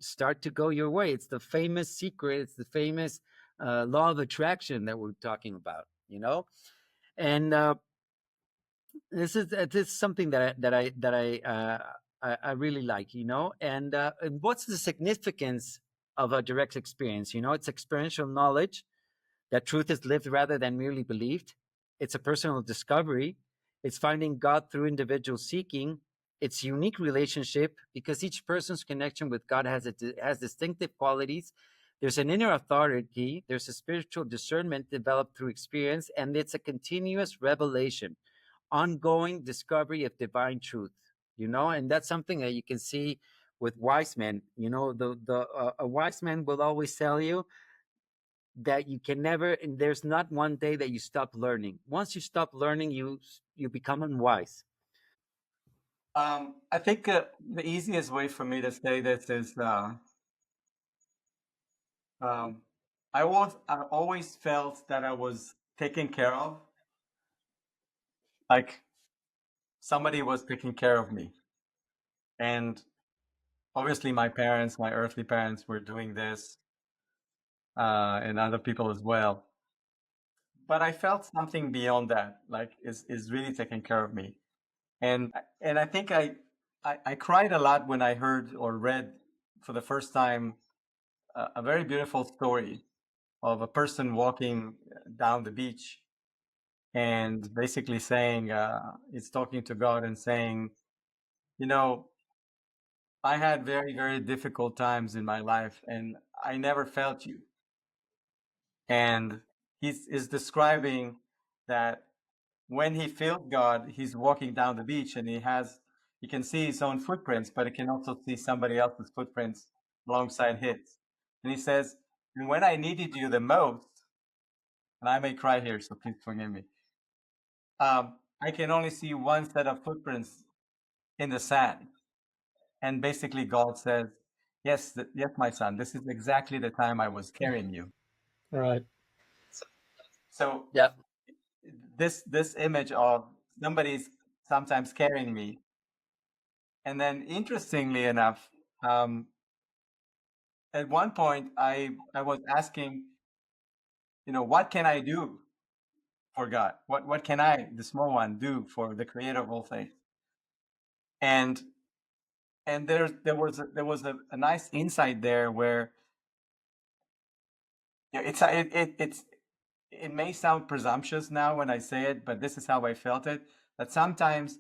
start to go your way. It's the famous secret, it's the famous law of attraction that we're talking about, and this is something that I really like, and what's the significance of a direct experience? It's experiential knowledge that truth is lived rather than merely believed. It's a personal discovery. It's finding God through individual seeking. It's unique relationship because each person's connection with God has distinctive qualities. There's an inner authority. There's a spiritual discernment developed through experience, and it's a continuous revelation, ongoing discovery of divine truth. And that's something that you can see with wise men. A wise man will always tell you that you can never, and there's not one day that you stop learning. Once you stop learning, you become unwise. I think the easiest way for me to say this is I always felt that I was taken care of, like somebody was taking care of me. And obviously my earthly parents were doing this, and other people as well. But I felt something beyond that, like is really taking care of me. And I think I cried a lot when I heard or read for the first time a very beautiful story of a person walking down the beach and basically saying, it's talking to God and saying, I had very, very difficult times in my life and I never felt you. And he's describing that when he felt God, he's walking down the beach and he can see his own footprints, but he can also see somebody else's footprints alongside his. And he says, and when I needed you the most, and I may cry here, so please forgive me. I can only see one set of footprints in the sand. And basically God says, yes, yes, my son, this is exactly the time I was carrying you. Right. So Yeah. this image of somebody's sometimes carrying me. And then interestingly enough, at one point I was asking, what can I do for God? What can I, the small one, do for the creator of all things? And there was a nice insight there where it may sound presumptuous now when I say it, but this is how I felt it, that sometimes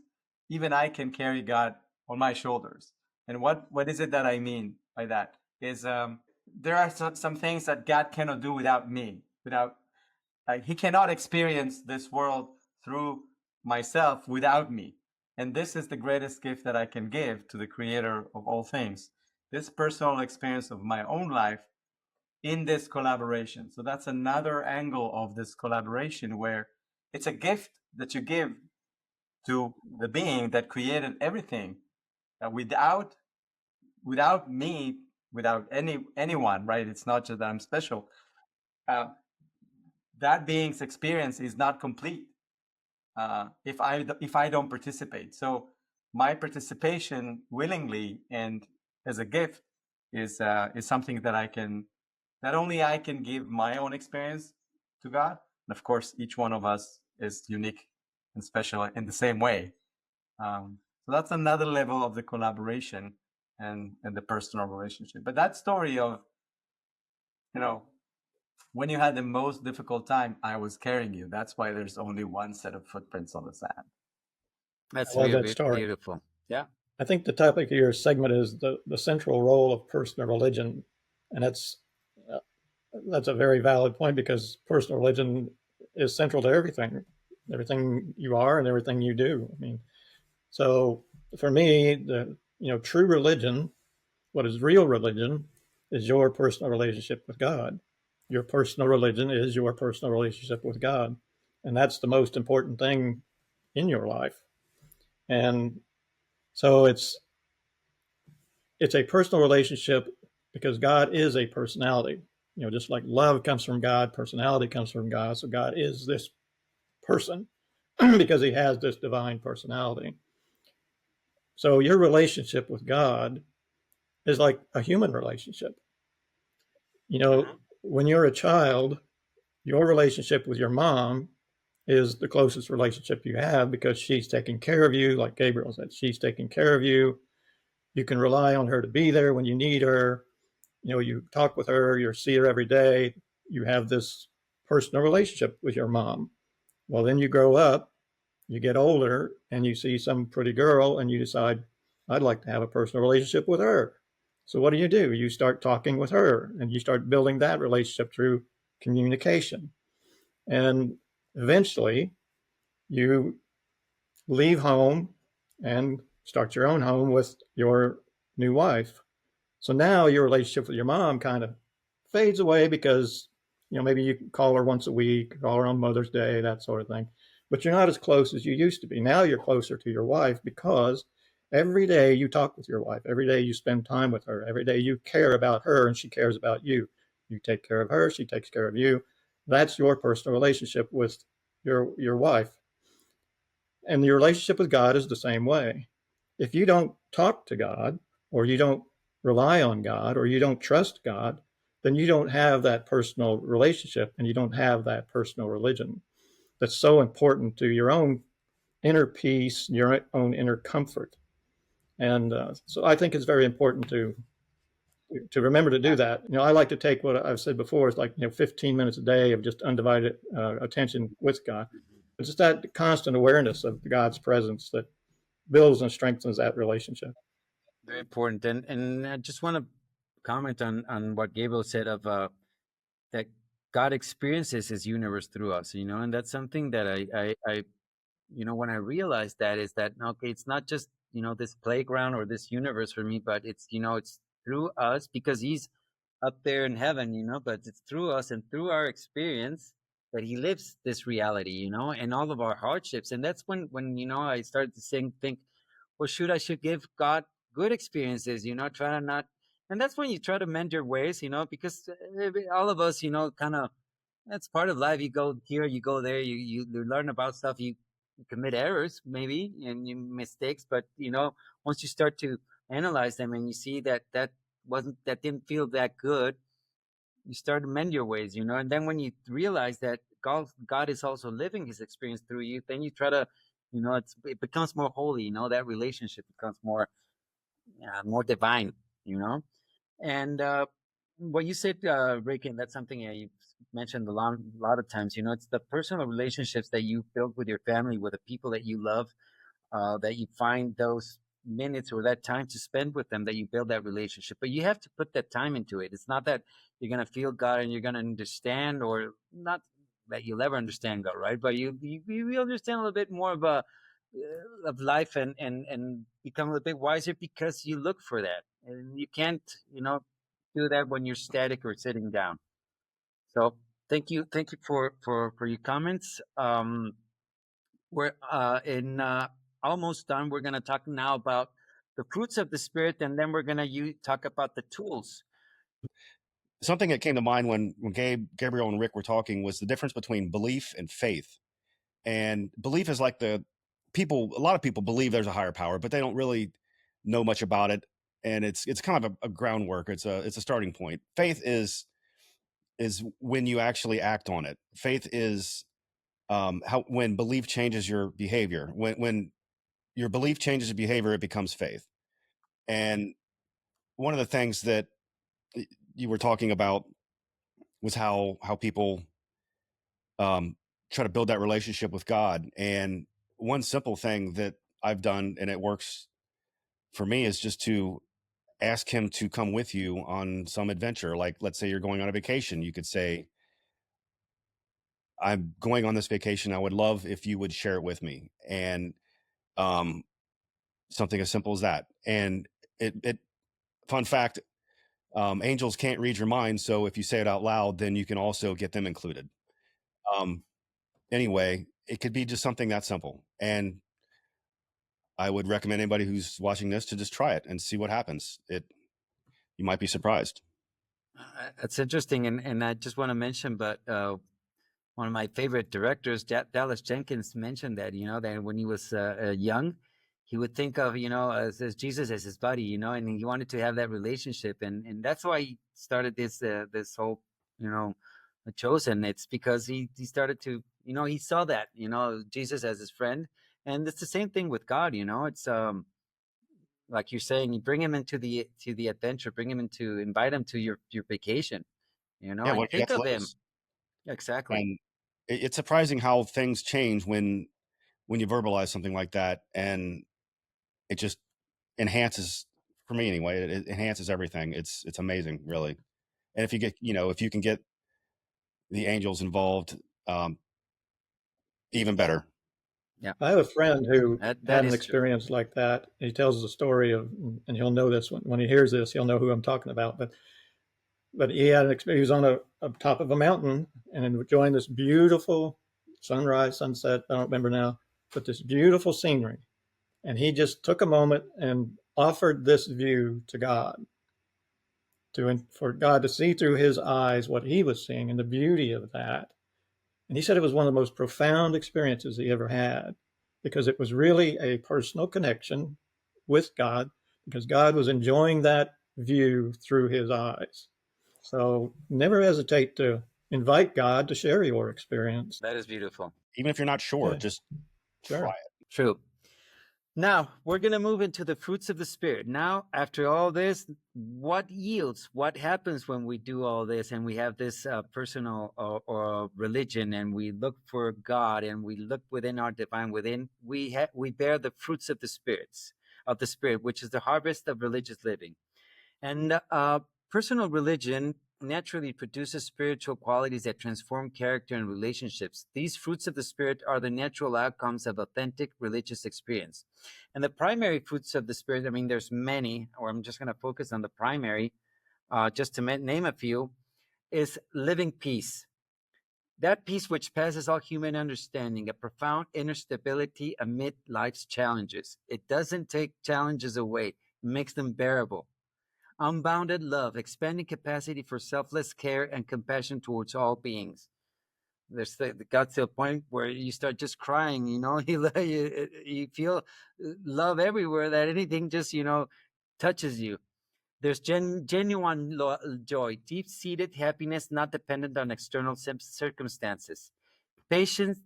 even I can carry God on my shoulders. And what is it that I mean by that is there are some things that God cannot do without me, without he cannot experience this world through myself without me. And this is the greatest gift that I can give to the creator of all things, this personal experience of my own life in this collaboration. So that's another angle of this collaboration, where it's a gift that you give to the being that created everything, without me, without anyone, right? It's not just that I'm special. That being's experience is not complete if I don't participate. So my participation willingly and as a gift is something that not only I can give my own experience to God, and of course each one of us is unique and special in the same way. So that's another level of the collaboration and the personal relationship. But that story of, when you had the most difficult time, I was carrying you. That's why there's only one set of footprints on the sand. That's I love very, that story. beautiful. Yeah. I think the topic of your segment is the central role of personal religion, and it's that's a very valid point, because personal religion is central to everything you are and everything you do. I mean, so for me, the true religion, what is real religion, is your personal relationship with God. Your personal religion is your personal relationship with God, and that's the most important thing in your life. And so it's a personal relationship, because God is a personality. Just like love comes from God, personality comes from God. So God is this person because he has this divine personality. So your relationship with God is like a human relationship. When you're a child, your relationship with your mom is the closest relationship you have, because she's taking care of you. Like Gabriel said, she's taking care of you. You can rely on her to be there when you need her. You talk with her, you see her every day. You have this personal relationship with your mom. Well, then you grow up, you get older, and you see some pretty girl, and you decide, I'd like to have a personal relationship with her. So what do? You start talking with her, and you start building that relationship through communication. And eventually, you leave home and start your own home with your new wife. So now your relationship with your mom kind of fades away, because maybe you call her once a week, call her on Mother's Day, that sort of thing. But you're not as close as you used to be. Now you're closer to your wife, because every day you talk with your wife, every day you spend time with her, every day you care about her and she cares about you. You take care of her, she takes care of you. That's your personal relationship with your wife. And your relationship with God is the same way. If you don't talk to God, or you don't rely on God, or you don't trust God, then you don't have that personal relationship, and you don't have that personal religion that's so important to your own inner peace, your own inner comfort. And so I think it's very important to remember to do that. I like to take what I've said before, is like 15 minutes a day of just undivided attention with God. It's just that constant awareness of God's presence that builds and strengthens that relationship. Very important. And I just want to comment on what Gabriel said of that God experiences his universe through us, and that's something that I when I realized that, is that, okay, it's not just, this playground or this universe for me, but it's, it's through us, because he's up there in heaven, but it's through us and through our experience that he lives this reality, and all of our hardships. And that's when I started to think, well, I should give God good experiences, try to not, and that's when you try to mend your ways, because all of us, kind of, that's part of life. You go here, you go there, you learn about stuff, you commit errors maybe, and you mistakes, but once you start to analyze them and you see that didn't feel that good, you start to mend your ways, and then when you realize that God is also living his experience through you, then you try to, it becomes more holy, that relationship becomes more divine, you know and what you said, Rick, and that's something you've mentioned a lot of times. It's the personal relationships that you build with your family, with the people that you love, that you find those minutes or that time to spend with them, that you build that relationship. But you have to put that time into it. It's not that you're going to feel God and you're going to understand, or not that you'll ever understand God, right? But you understand a little bit more of life, and become a little bit wiser, because you look for that. And you can't, do that when you're static or sitting down. So thank you for your comments. We're in almost done. We're going to talk now about the fruits of the spirit, and then we're going to talk about the tools. Something that came to mind when Gabriel and Rick were talking was the difference between belief and faith. And belief is like a lot of people believe there's a higher power, but they don't really know much about it. And it's kind of a groundwork. It's a starting point. Faith is when you actually act on it. Faith is when belief changes your behavior. When your belief changes your behavior, it becomes faith. And one of the things that you were talking about was how people try to build that relationship with God. And one simple thing that I've done, and it works for me, is just to ask him to come with you on some adventure. Like, let's say you're going on a vacation. You could say, I'm going on this vacation. I would love if you would share it with me. And um, something as simple as that. And fun fact, angels can't read your mind. So if you say it out loud, then you can also get them included. Anyway, it could be just something that simple. And I would recommend anybody who's watching this to just try it and see what happens. You might be surprised. It's interesting, and I just want to mention, but one of my favorite directors, Dallas Jenkins, mentioned that that when he was young, he would think of as Jesus as his buddy, and he wanted to have that relationship, and that's why he started this whole Chosen. It's because he started to he saw that Jesus as his friend, and it's the same thing with God. It's like you're saying, you bring him into the adventure, invite him to your vacation, Yeah, and what you got think to of him. lose. Exactly. And it's surprising how things change when you verbalize something like that, and it just enhances, for me anyway, it enhances everything. It's amazing, really. And if you can get the angels involved, even better. Yeah. I have a friend who That had an is true. experience like that. He tells the story of, and he'll know this when he hears this, he'll know who I'm talking about. But he had an experience. He was on a top of a mountain and enjoying this beautiful sunrise, sunset. I don't remember now, but this beautiful scenery. And he just took a moment and offered this view to God, for God to see through his eyes what he was seeing and the beauty of that. And he said it was one of the most profound experiences he ever had, because it was really a personal connection with God, because God was enjoying that view through his eyes. So never hesitate to invite God to share your experience. That is beautiful. Even if you're not sure, Yeah, just sure. try it. True. Now we're going to move into the fruits of the Spirit. Now, after all this, what yields? What happens when we do all this and we have this personal or religion, and we look for God and we look within our divine within? We bear the fruits of the Spirit, which is the harvest of religious living. And personal religion naturally produces spiritual qualities that transform character and relationships. These fruits of the Spirit are the natural outcomes of authentic religious experience. And the primary fruits of the Spirit, I mean, there's many, or I'm just going to focus on the primary, just to name a few, is living peace. That peace which passes all human understanding, a profound inner stability amid life's challenges. It doesn't take challenges away, it makes them bearable. Unbounded love, expanding capacity for selfless care and compassion towards all beings. There's got to a point where you start just crying, you feel love everywhere, that anything just, touches you. There's genuine joy, deep-seated happiness, not dependent on external circumstances. Patience,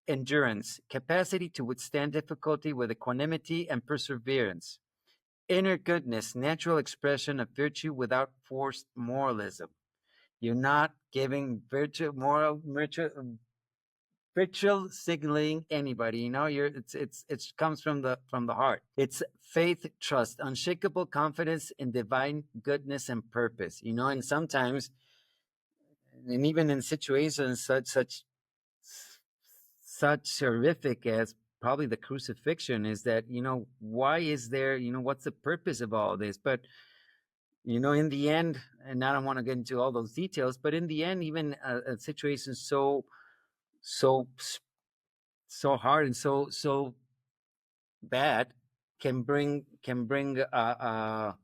endurance, capacity to withstand difficulty with equanimity and perseverance. Inner goodness, natural expression of virtue without forced moralism. You're not giving virtual signaling anybody. It comes from the heart. It's faith, trust, unshakable confidence in divine goodness and purpose. And sometimes, and even in situations such horrific as probably the crucifixion, is that why is there, what's the purpose of all this? But in the end, and I don't want to get into all those details, but in the end, even a situation so hard and so bad can bring the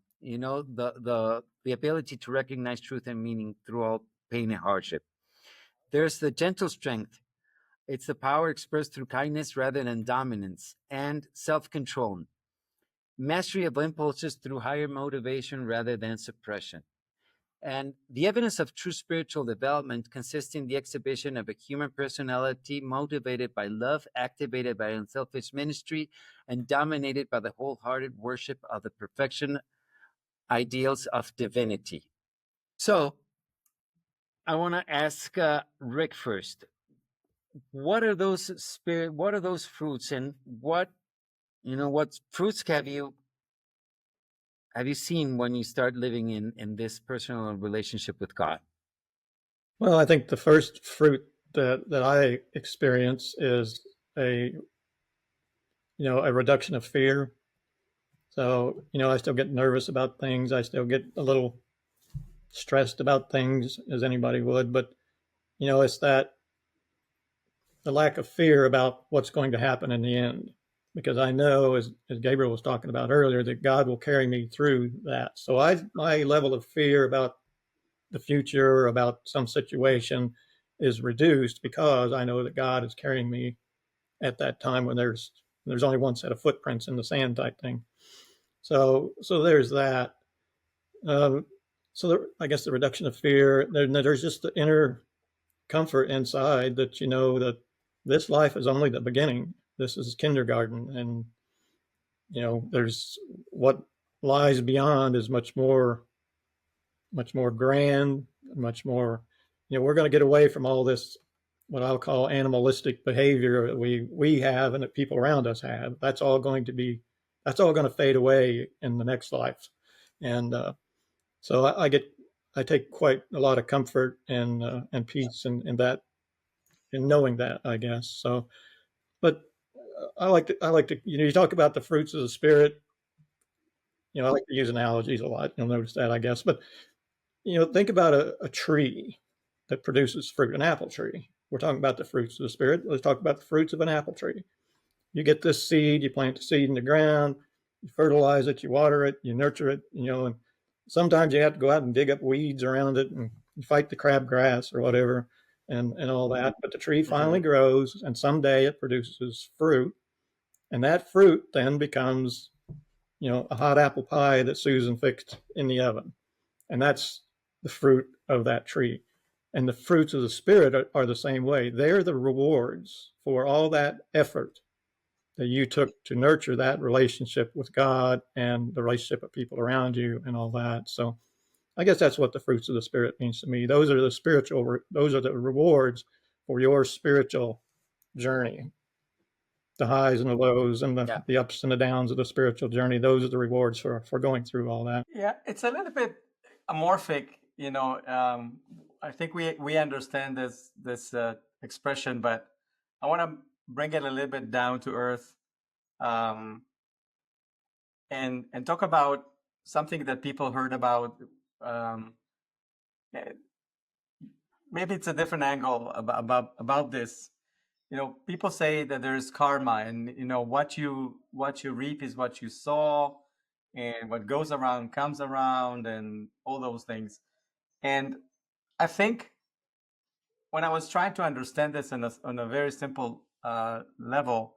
ability to recognize truth and meaning through all pain and hardship. There's the gentle strength. It's the power expressed through kindness rather than dominance, and self-control. Mastery of impulses through higher motivation rather than suppression. And the evidence of true spiritual development consists in the exhibition of a human personality motivated by love, activated by unselfish ministry, and dominated by the wholehearted worship of the perfection ideals of divinity. So I want to ask Rick first. What are those fruits, and what fruits have you seen when you start living in this personal relationship with God? Well, I think the first fruit that I experience is a a reduction of fear. So I still get nervous about things. I still get a little stressed about things, as anybody would. But it's that the lack of fear about what's going to happen in the end, because I know, as Gabriel was talking about earlier, that God will carry me through that. So my level of fear about the future, about some situation, is reduced because I know that God is carrying me at that time when there's only one set of footprints in the sand type thing. So there's that. Um, I guess the reduction of fear. There's just the inner comfort inside that that this life is only the beginning. This is kindergarten, and there's what lies beyond is much more grand, much more. We're going to get away from all this, what I'll call animalistic behavior that we have and that people around us have. That's all going to fade away in the next life, and so I take quite a lot of comfort and peace in that, in knowing that, I guess. So, but I like to you talk about the fruits of the spirit. I like to use analogies a lot. You'll notice that, I guess. But think about a tree that produces fruit, an apple tree. We're talking about the fruits of the spirit. Let's talk about the fruits of an apple tree. You get this seed, you plant the seed in the ground, you fertilize it, you water it, you nurture it, and sometimes you have to go out and dig up weeds around it and fight the crabgrass or whatever and all that. But the tree finally grows, and someday it produces fruit. And that fruit then becomes, a hot apple pie that Susan fixed in the oven. And that's the fruit of that tree. And the fruits of the Spirit are the same way. They're the rewards for all that effort that you took to nurture that relationship with God and the relationship of people around you and all that. So I guess that's what the fruits of the Spirit means to me. Those are the rewards for your spiritual journey. The highs and the lows and Yeah. the ups and the downs of the spiritual journey. Those are the rewards for going through all that. Yeah, it's a little bit amorphic, I think we understand this expression, but I want to bring it a little bit down to earth, um, and talk about something that people heard about. Um, eh, Maybe it's a different angle about this. People say that there's karma, and what you reap is what you sow, and what goes around comes around, and all those things. And I think when I was trying to understand this on a very simple level,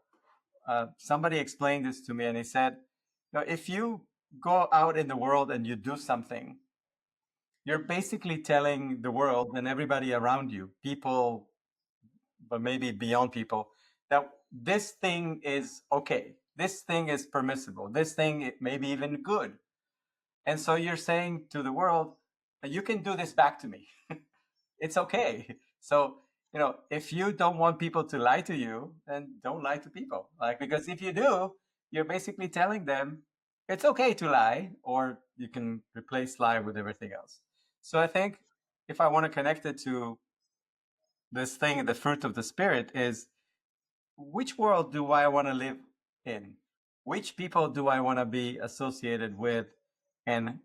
somebody explained this to me, and he said, if you go out in the world and you do something, you're basically telling the world and everybody around you, people, but maybe beyond people, that this thing is okay, this thing is permissible, this thing may be even good. And so you're saying to the world, you can do this back to me. It's okay. So, if you don't want people to lie to you, then don't lie to people. Because if you do, you're basically telling them it's okay to lie, or you can replace lie with everything else. So I think if I want to connect it to this thing, the fruit of the spirit is, which world do I want to live in? Which people do I want to be associated with and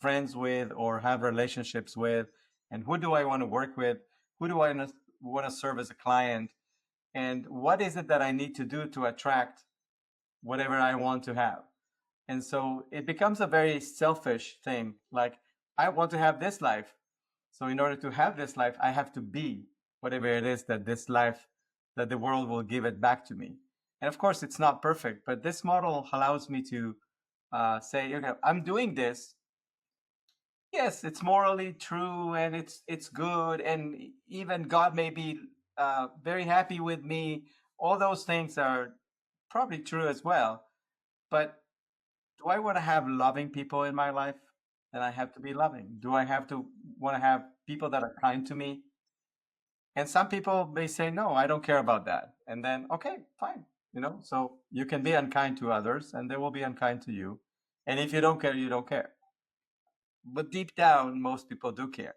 friends with, or have relationships with? And who do I want to work with? Who do I want to serve as a client? And what is it that I need to do to attract whatever I want to have? And so it becomes a very selfish thing. Like, I want to have this life. So in order to have this life, I have to be whatever it is that the world will give it back to me. And of course, it's not perfect, but this model allows me to say, okay, I'm doing this. Yes, it's morally true, and it's good, and even God may be very happy with me. All those things are probably true as well. But do I want to have loving people in my life? Then I have to be loving. Do I have to want to have people that are kind to me? And some people may say, no, I don't care about that. And then, okay, fine. So you can be unkind to others, and they will be unkind to you. And if you don't care, you don't care. But deep down, most people do care.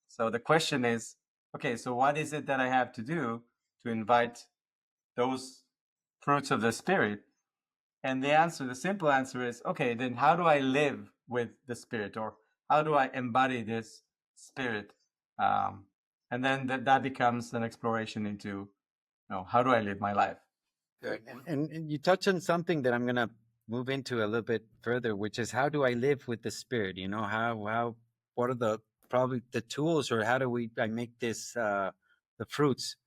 So the question is, okay, so what is it that I have to do to invite those fruits of the Spirit? And the simple answer is, okay, then how do I live with the Spirit, or how do I embody this Spirit? And then that becomes an exploration into, how do I live my life? Good. And you touch on something that I'm gonna move into a little bit further, which is how do I live with the Spirit? You know, how what are the probably the tools, or how do I make this the fruits?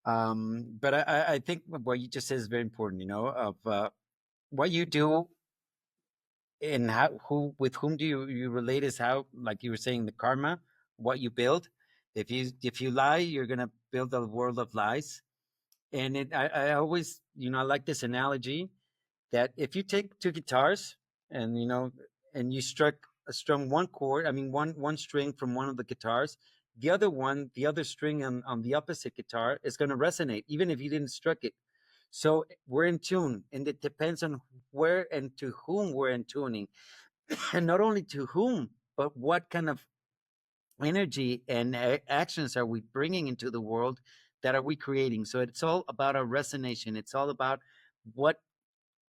But I think what you just said is very important. You know, of what you do and with whom do you relate is how, like you were saying, the karma, what you build. If you lie, you're gonna build a world of lies. And I always, I like this analogy that if you take two guitars and and you strum one chord, I mean one string from one of the guitars, the other string on the opposite guitar is going to resonate even if you didn't struck it. So we're in tune, and it depends on where and to whom we're in tuning. And not only to whom, but what kind of energy and actions are we bringing into the world, that are we creating. So it's all about our resonation. It's all about what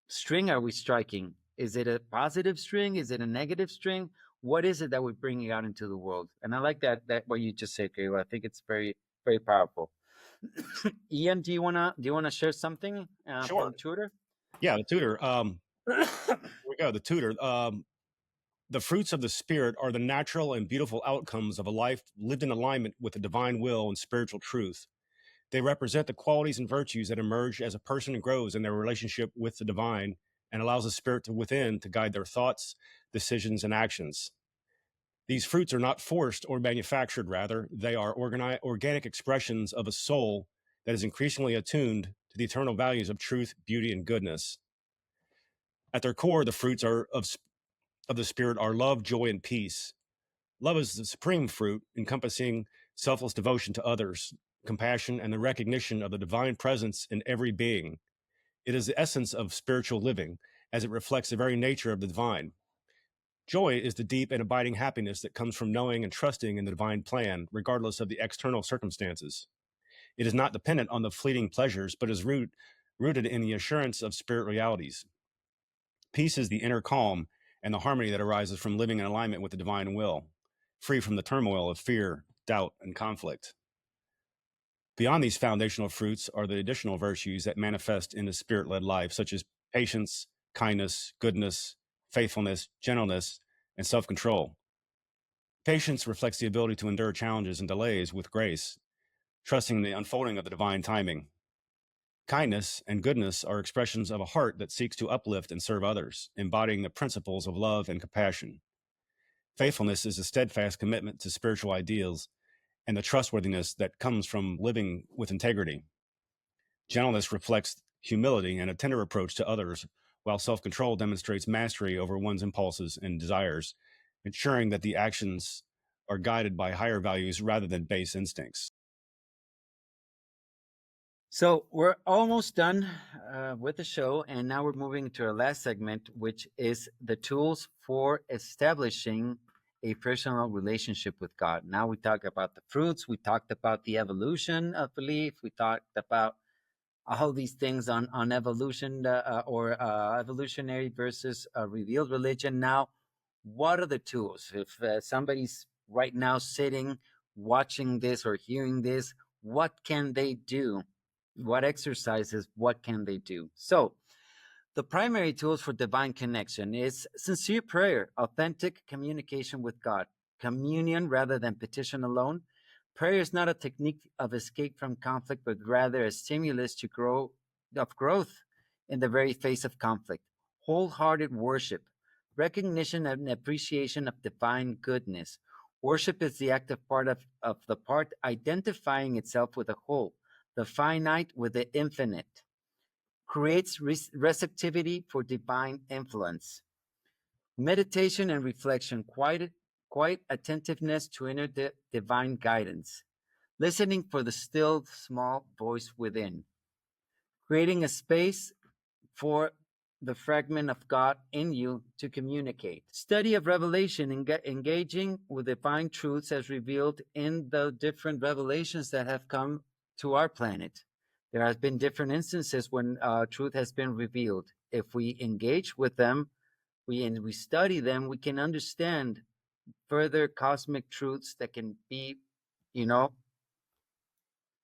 string are we striking. Is it a positive string? Is it a negative string? What is it that we're bringing out into the world? And I like that what you just said, Kayla. I think it's very, very powerful. Ian, do you wanna share something Sure. from Tutor? Yeah, the tutor. Here we go. The tutor. The fruits of the Spirit are the natural and beautiful outcomes of a life lived in alignment with the divine will and spiritual truth. They represent the qualities and virtues that emerge as a person grows in their relationship with the divine, and allows the Spirit within to guide their thoughts, decisions, and actions. These fruits are not forced or manufactured, rather, they are organic expressions of a soul that is increasingly attuned to the eternal values of truth, beauty, and goodness. At their core, the fruits of the Spirit are love, joy, and peace. Love is the supreme fruit, encompassing selfless devotion to others, compassion, and the recognition of the divine presence in every being. It is the essence of spiritual living, as it reflects the very nature of the divine. Joy is the deep and abiding happiness that comes from knowing and trusting in the divine plan, regardless of the external circumstances. It is not dependent on the fleeting pleasures, but is rooted in the assurance of spirit realities. Peace is the inner calm and the harmony that arises from living in alignment with the divine will, free from the turmoil of fear, doubt, and conflict. Beyond these foundational fruits are the additional virtues that manifest in the spirit-led life, such as patience, kindness, goodness, faithfulness, gentleness, and self-control. Patience reflects the ability to endure challenges and delays with grace, trusting the unfolding of the divine timing. Kindness and goodness are expressions of a heart that seeks to uplift and serve others, embodying the principles of love and compassion. Faithfulness is a steadfast commitment to spiritual ideals and the trustworthiness that comes from living with integrity. Gentleness reflects humility and a tender approach to others, while self-control demonstrates mastery over one's impulses and desires, ensuring that the actions are guided by higher values rather than base instincts. So we're almost done with the show, and now we're moving to our last segment, which is the tools for establishing a personal relationship with God. Now we talked about the fruits, we talked about the evolution of belief, we talked about all these things on evolution or evolutionary versus revealed religion. Now, what are the tools? If somebody's right now sitting, watching this or hearing this, what can they do? What exercises? What can they do? So, the primary tools for divine connection is sincere prayer, authentic communication with God, communion rather than petition alone. Prayer is not a technique of escape from conflict, but rather a stimulus to growth in the very face of conflict. Wholehearted worship, recognition and appreciation of divine goodness. Worship is the active part of the part identifying itself with the whole, the finite with the infinite, creates receptivity for divine influence. Meditation and reflection, quiet attentiveness to inner divine guidance. Listening for the still small voice within. Creating a space for the fragment of God in you to communicate. Study of Revelation, engaging with divine truths as revealed in the different revelations that have come to our planet. There have been different instances when truth has been revealed. If we engage with them, we study them, we can understand further cosmic truths that can be,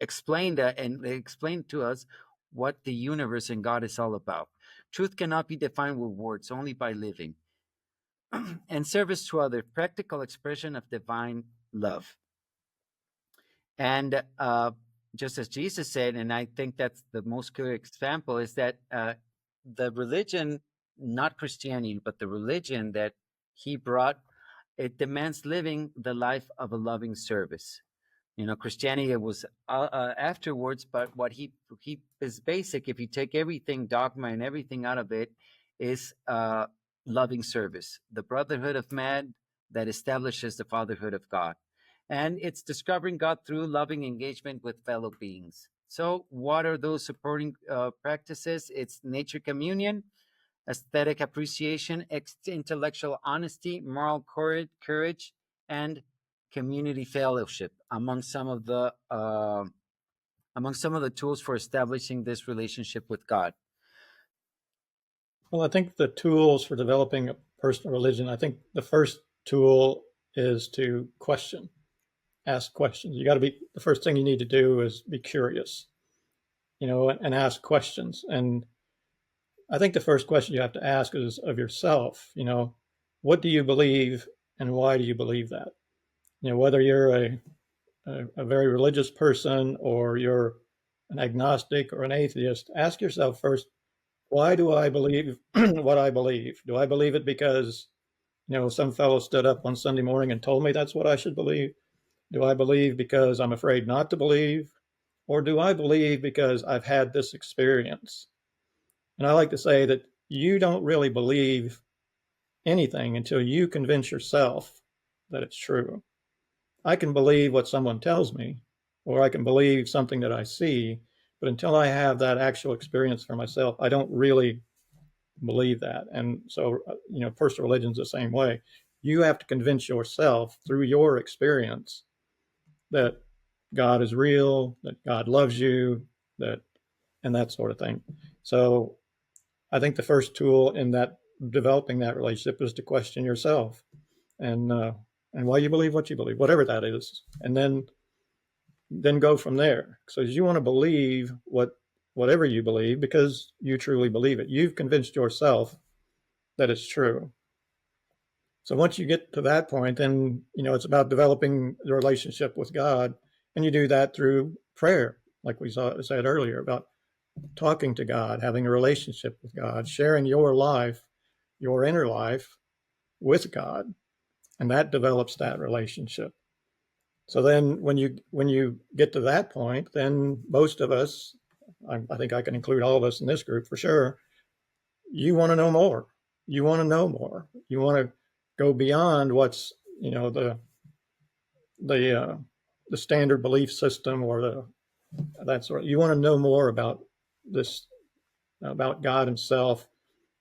explained and explain to us what the universe and God is all about. Truth cannot be defined with words, only by living. And service to others, practical expression of divine love. And just as Jesus said, and I think that's the most clear example, is that the religion, not Christianity, but the religion that he brought, it demands living the life of a loving service. Christianity was afterwards, but what he is basic. If you take everything, dogma and everything out of it, is loving service, the brotherhood of man that establishes the fatherhood of God, and it's discovering God through loving engagement with fellow beings. So, what are those supporting practices? It's nature communion, aesthetic appreciation, intellectual honesty, moral courage, and community fellowship among some of the tools for establishing this relationship with God. Well, I think the tools for developing a personal religion, I think the first tool is to question, ask questions. The first thing you need to do is be curious, and ask questions. And I think the first question you have to ask is of yourself, what do you believe and why do you believe that? Whether you're a very religious person or you're an agnostic or an atheist, ask yourself first, why do I believe what I believe? Do I believe it because, some fellow stood up on Sunday morning and told me that's what I should believe? Do I believe because I'm afraid not to believe? Or do I believe because I've had this experience? And I like to say that you don't really believe anything until you convince yourself that it's true. I can believe what someone tells me, or I can believe something that I see, but until I have that actual experience for myself, I don't really believe that. And so, personal religion's the same way. You have to convince yourself through your experience that God is real, that God loves you, and that sort of thing. So I think the first tool in that developing that relationship is to question yourself and why you believe what you believe, whatever that is, and then go from there. So you want to believe whatever you believe because you truly believe it. You've convinced yourself that it's true. So once you get to that point, then it's about developing the relationship with God, and you do that through prayer, like we said earlier, about talking to God, having a relationship with God, sharing your life, your inner life with God, and that develops that relationship. So then when you get to that point, then most of us, I think I can include all of us in this group for sure, you want to know more. You want to know more. You want to go beyond what's, the standard belief system or that sort of, you want to know more about this, about God himself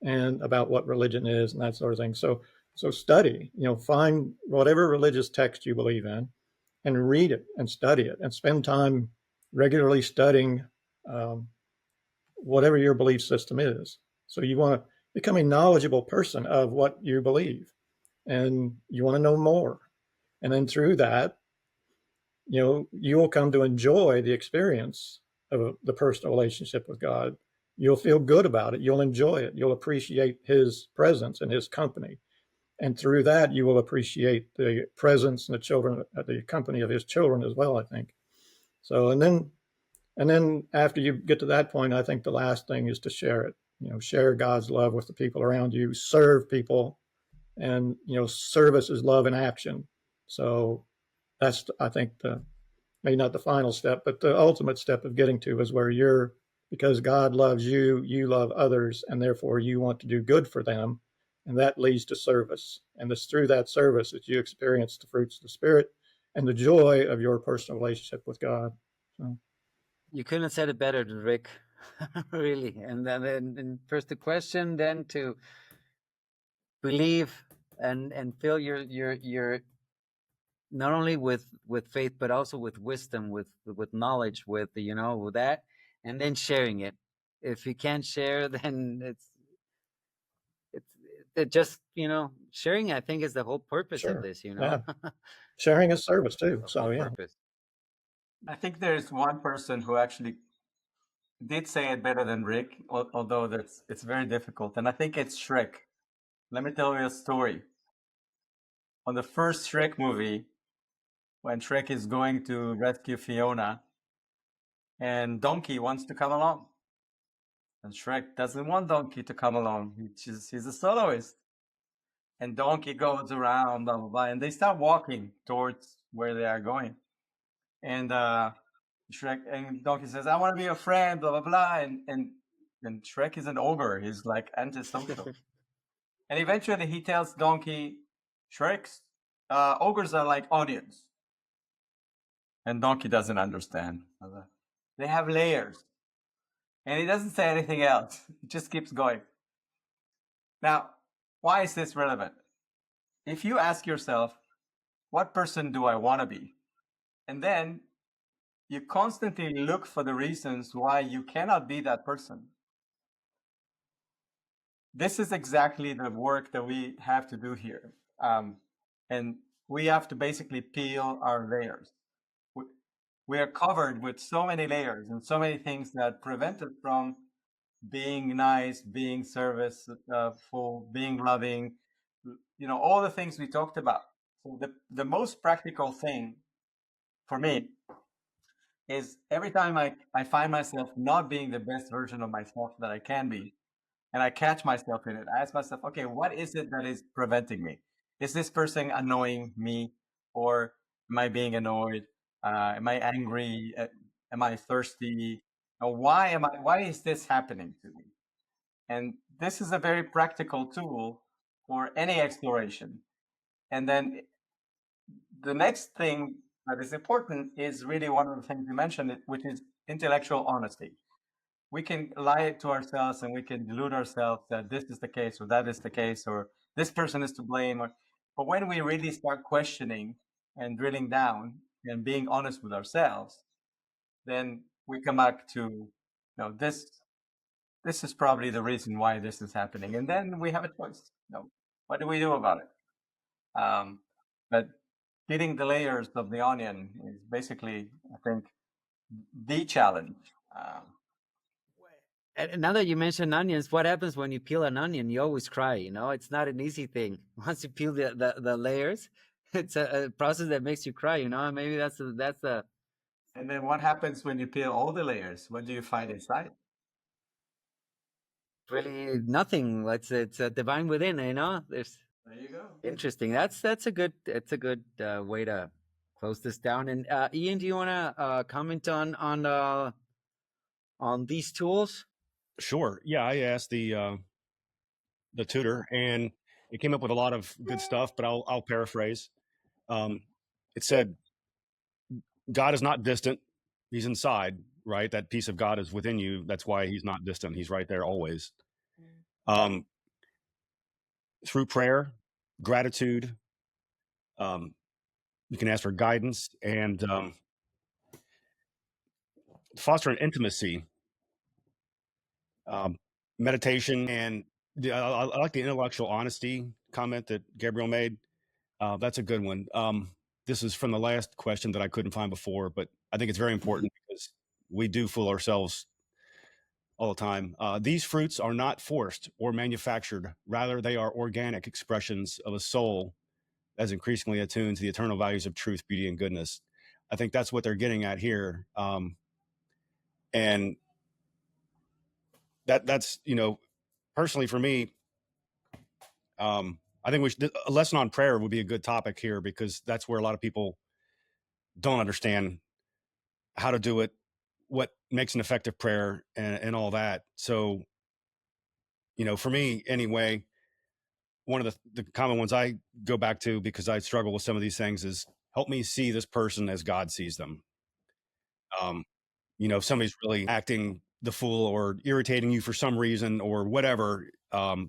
and about what religion is and that sort of thing. So study, find whatever religious text you believe in and read it and study it and spend time regularly studying whatever your belief system is. So you want to become a knowledgeable person of what you believe and you want to know more. And then through that, you will come to enjoy the experience of the personal relationship with God. You'll feel good about it. You'll enjoy it. You'll appreciate his presence and his company. And through that, you will appreciate the presence and the company of his children as well, I think. So, and then after you get to that point, I think the last thing is to share it. Share God's love with the people around you, serve people, and service is love in action. So that's, I think, maybe not the final step, but the ultimate step of getting to is where because God loves you, you love others, and therefore you want to do good for them. And that leads to service. And it's through that service that you experience the fruits of the Spirit and the joy of your personal relationship with God. So. You couldn't have said it better, Rick. Really. And then first the question, then to believe and fill your not only with faith but also with wisdom, with knowledge, with with that, and then sharing it. If you can't share, then it's it just sharing, I think, is the whole purpose of Sure. this. Yeah. Sharing is service too. The So whole yeah. purpose. I think there's one person who actually did say it better than Rick, although it's very difficult, and I think it's Shrek. Let me tell you a story. On the first Shrek movie, when Shrek is going to rescue Fiona, and Donkey wants to come along, and Shrek doesn't want Donkey to come along. He's a soloist, and Donkey goes around, blah blah blah, and they start walking towards where they are going, and Shrek and Donkey says, "I want to be your friend," blah blah blah, and Shrek is an ogre. He's like antisocial, and eventually he tells Donkey, "Shrek's ogres are like onions," and Donkey doesn't understand. They have layers, and he doesn't say anything else. He just keeps going. Now, why is this relevant? If you ask yourself, "What person do I want to be?" and then you constantly look for the reasons why you cannot be that person. This is exactly the work that we have to do here. And we have to basically peel our layers. We are covered with so many layers and so many things that prevent us from being nice, being serviceful, being loving, all the things we talked about. So the most practical thing for me is every time I find myself not being the best version of myself that I can be, and I catch myself in it, I ask myself, okay, what is it that is preventing me? Is this person annoying me, or am I being annoyed? Am I angry? Am I thirsty? Why is this happening to me? And this is a very practical tool for any exploration. And then the next thing that is important is really one of the things you mentioned, which is intellectual honesty. We can lie to ourselves and we can delude ourselves that this is the case or that is the case or this person is to blame. But when we really start questioning and drilling down and being honest with ourselves, then we come back to this is probably the reason why this is happening, and then we have a choice. What do we do about it? But peeling the layers of the onion is basically, I think, the challenge. And now that you mention onions, what happens when you peel an onion? You always cry. It's not an easy thing. Once you peel the layers, it's a process that makes you cry. And maybe that's a. And then what happens when you peel all the layers? What do you find inside? Really nothing. It's a divine within. There you go. Interesting. That's a good way to close this down. And Ian, do you want to comment on these tools? Sure. Yeah, I asked the tutor, and it came up with a lot of good stuff. But I'll paraphrase. It said, "God is not distant; He's inside. Right? That piece of God is within you. That's why He's not distant. He's right there always." Through prayer, gratitude, you can ask for guidance and foster an intimacy, meditation, and I like the intellectual honesty comment that Gabriel made. That's a good one. This is from the last question that I couldn't find before, but I think it's very important because we do fool ourselves all the time. These fruits are not forced or manufactured. Rather, they are organic expressions of a soul that's increasingly attuned to the eternal values of truth, beauty, and goodness. I think that's what they're getting at here. And that's, personally for me, I think a lesson on prayer would be a good topic here because that's where a lot of people don't understand how to do it, what makes an effective prayer and all that. So, for me anyway, one of the common ones I go back to because I struggle with some of these things is help me see this person as God sees them. If somebody's really acting the fool or irritating you for some reason or whatever, I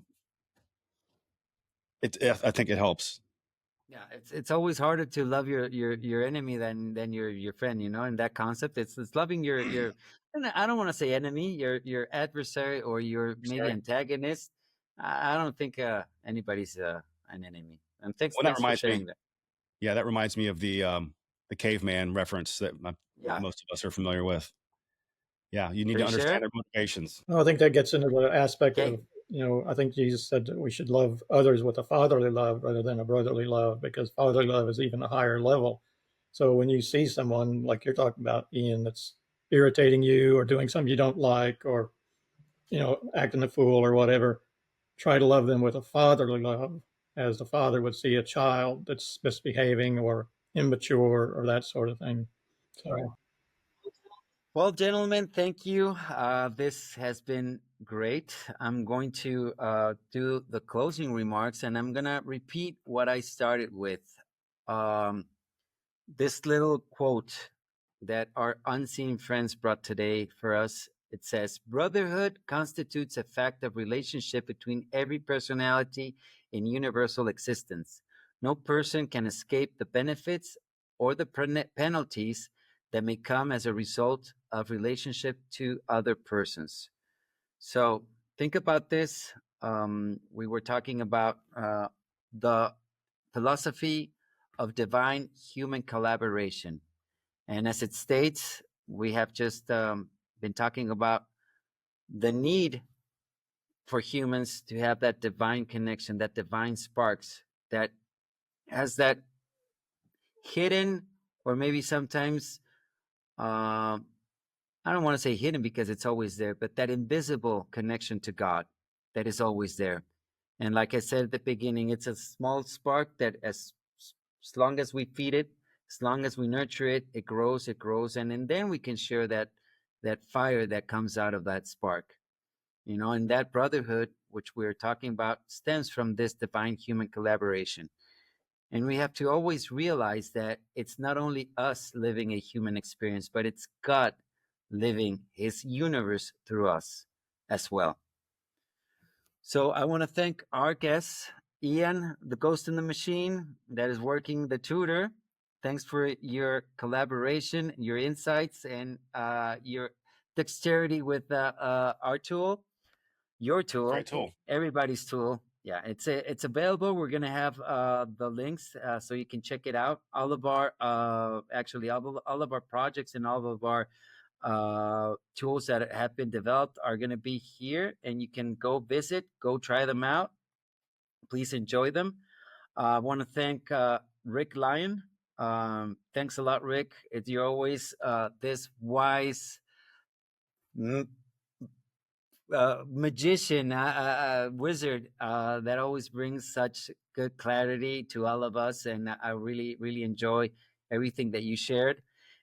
think it helps. Yeah, it's always harder to love your enemy than your friend, you know. And that concept, it's loving your and I don't want to say enemy, your adversary or your maybe Sorry. antagonist. I don't think anybody's an enemy. And Well, that thanks for reminds me. sharing that. Yeah, that reminds me of the caveman reference that Yeah, most of us are familiar with. Yeah, you need sure, to you share understand it. their motivations. Well, I think that gets into the aspect Okay. of, I think Jesus said that we should love others with a fatherly love rather than a brotherly love, because fatherly love is even a higher level. So when you see someone like you're talking about, Ian, that's irritating you or doing something you don't like, or, acting a fool or whatever, try to love them with a fatherly love, as the father would see a child that's misbehaving or immature or that sort of thing. So, Well, gentlemen, thank you. This has been great. I'm going to do the closing remarks, and I'm gonna repeat what I started with. Um, this little quote that our unseen friends brought today for us. It says, "Brotherhood constitutes a fact of relationship between every personality in universal existence. No person can escape the benefits or the penalties that may come as a result of relationship to other persons." So think about this. We were talking about the philosophy of divine human collaboration. And as it states, we have just been talking about the need for humans to have that divine connection, that divine sparks that has that hidden, or maybe sometimes, I don't want to say hidden because it's always there, but that invisible connection to God that is always there. And like I said at the beginning, it's a small spark that as long as we feed it, as long as we nurture it, it grows, and then we can share that fire that comes out of that spark. You know, and that brotherhood, which we're talking about, stems from this divine human collaboration. And we have to always realize that it's not only us living a human experience, but it's God living his universe through us as well. So I want to thank our guests, Ian, the ghost in the machine that is working the tutor. Thanks for your collaboration, your insights, and your dexterity with our tool, your tool, Great tool. everybody's tool. Yeah, it's available. We're gonna have the links so you can check it out. All of our all of our projects and all of our tools that have been developed are going to be here, and you can go visit, go try them out. Please enjoy them. I want to thank Rick Lyon. Thanks a lot, Rick. You're always this wise magician, wizard that always brings such good clarity to all of us. And I really, really enjoy everything that you shared.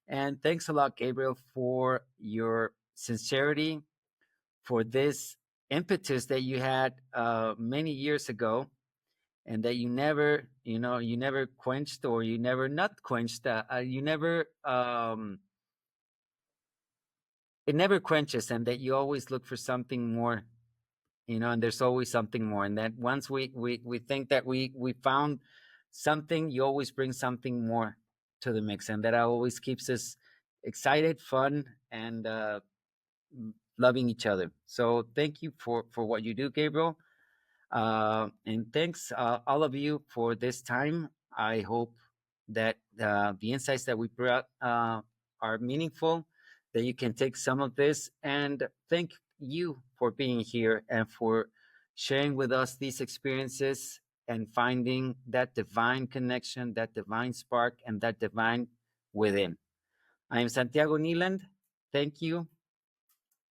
And thanks a lot, Gabriel, for your sincerity, for this impetus that you had many years ago, and that you never, you never quenched, or you never not quenched. You never. It never quenches, and that you always look for something more, and there's always something more. And that once we think that we found something, you always bring something more to the mix, and that always keeps us excited, fun, and loving each other. So thank you for what you do, Gabriel. And thanks all of you for this time. I hope that the insights that we brought are meaningful, that you can take some of this. And thank you for being here and for sharing with us these experiences and finding that divine connection, that divine spark, and that divine within. I am Santiago Nieland. Thank you,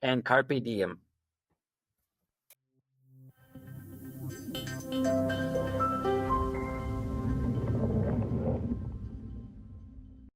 and carpe diem.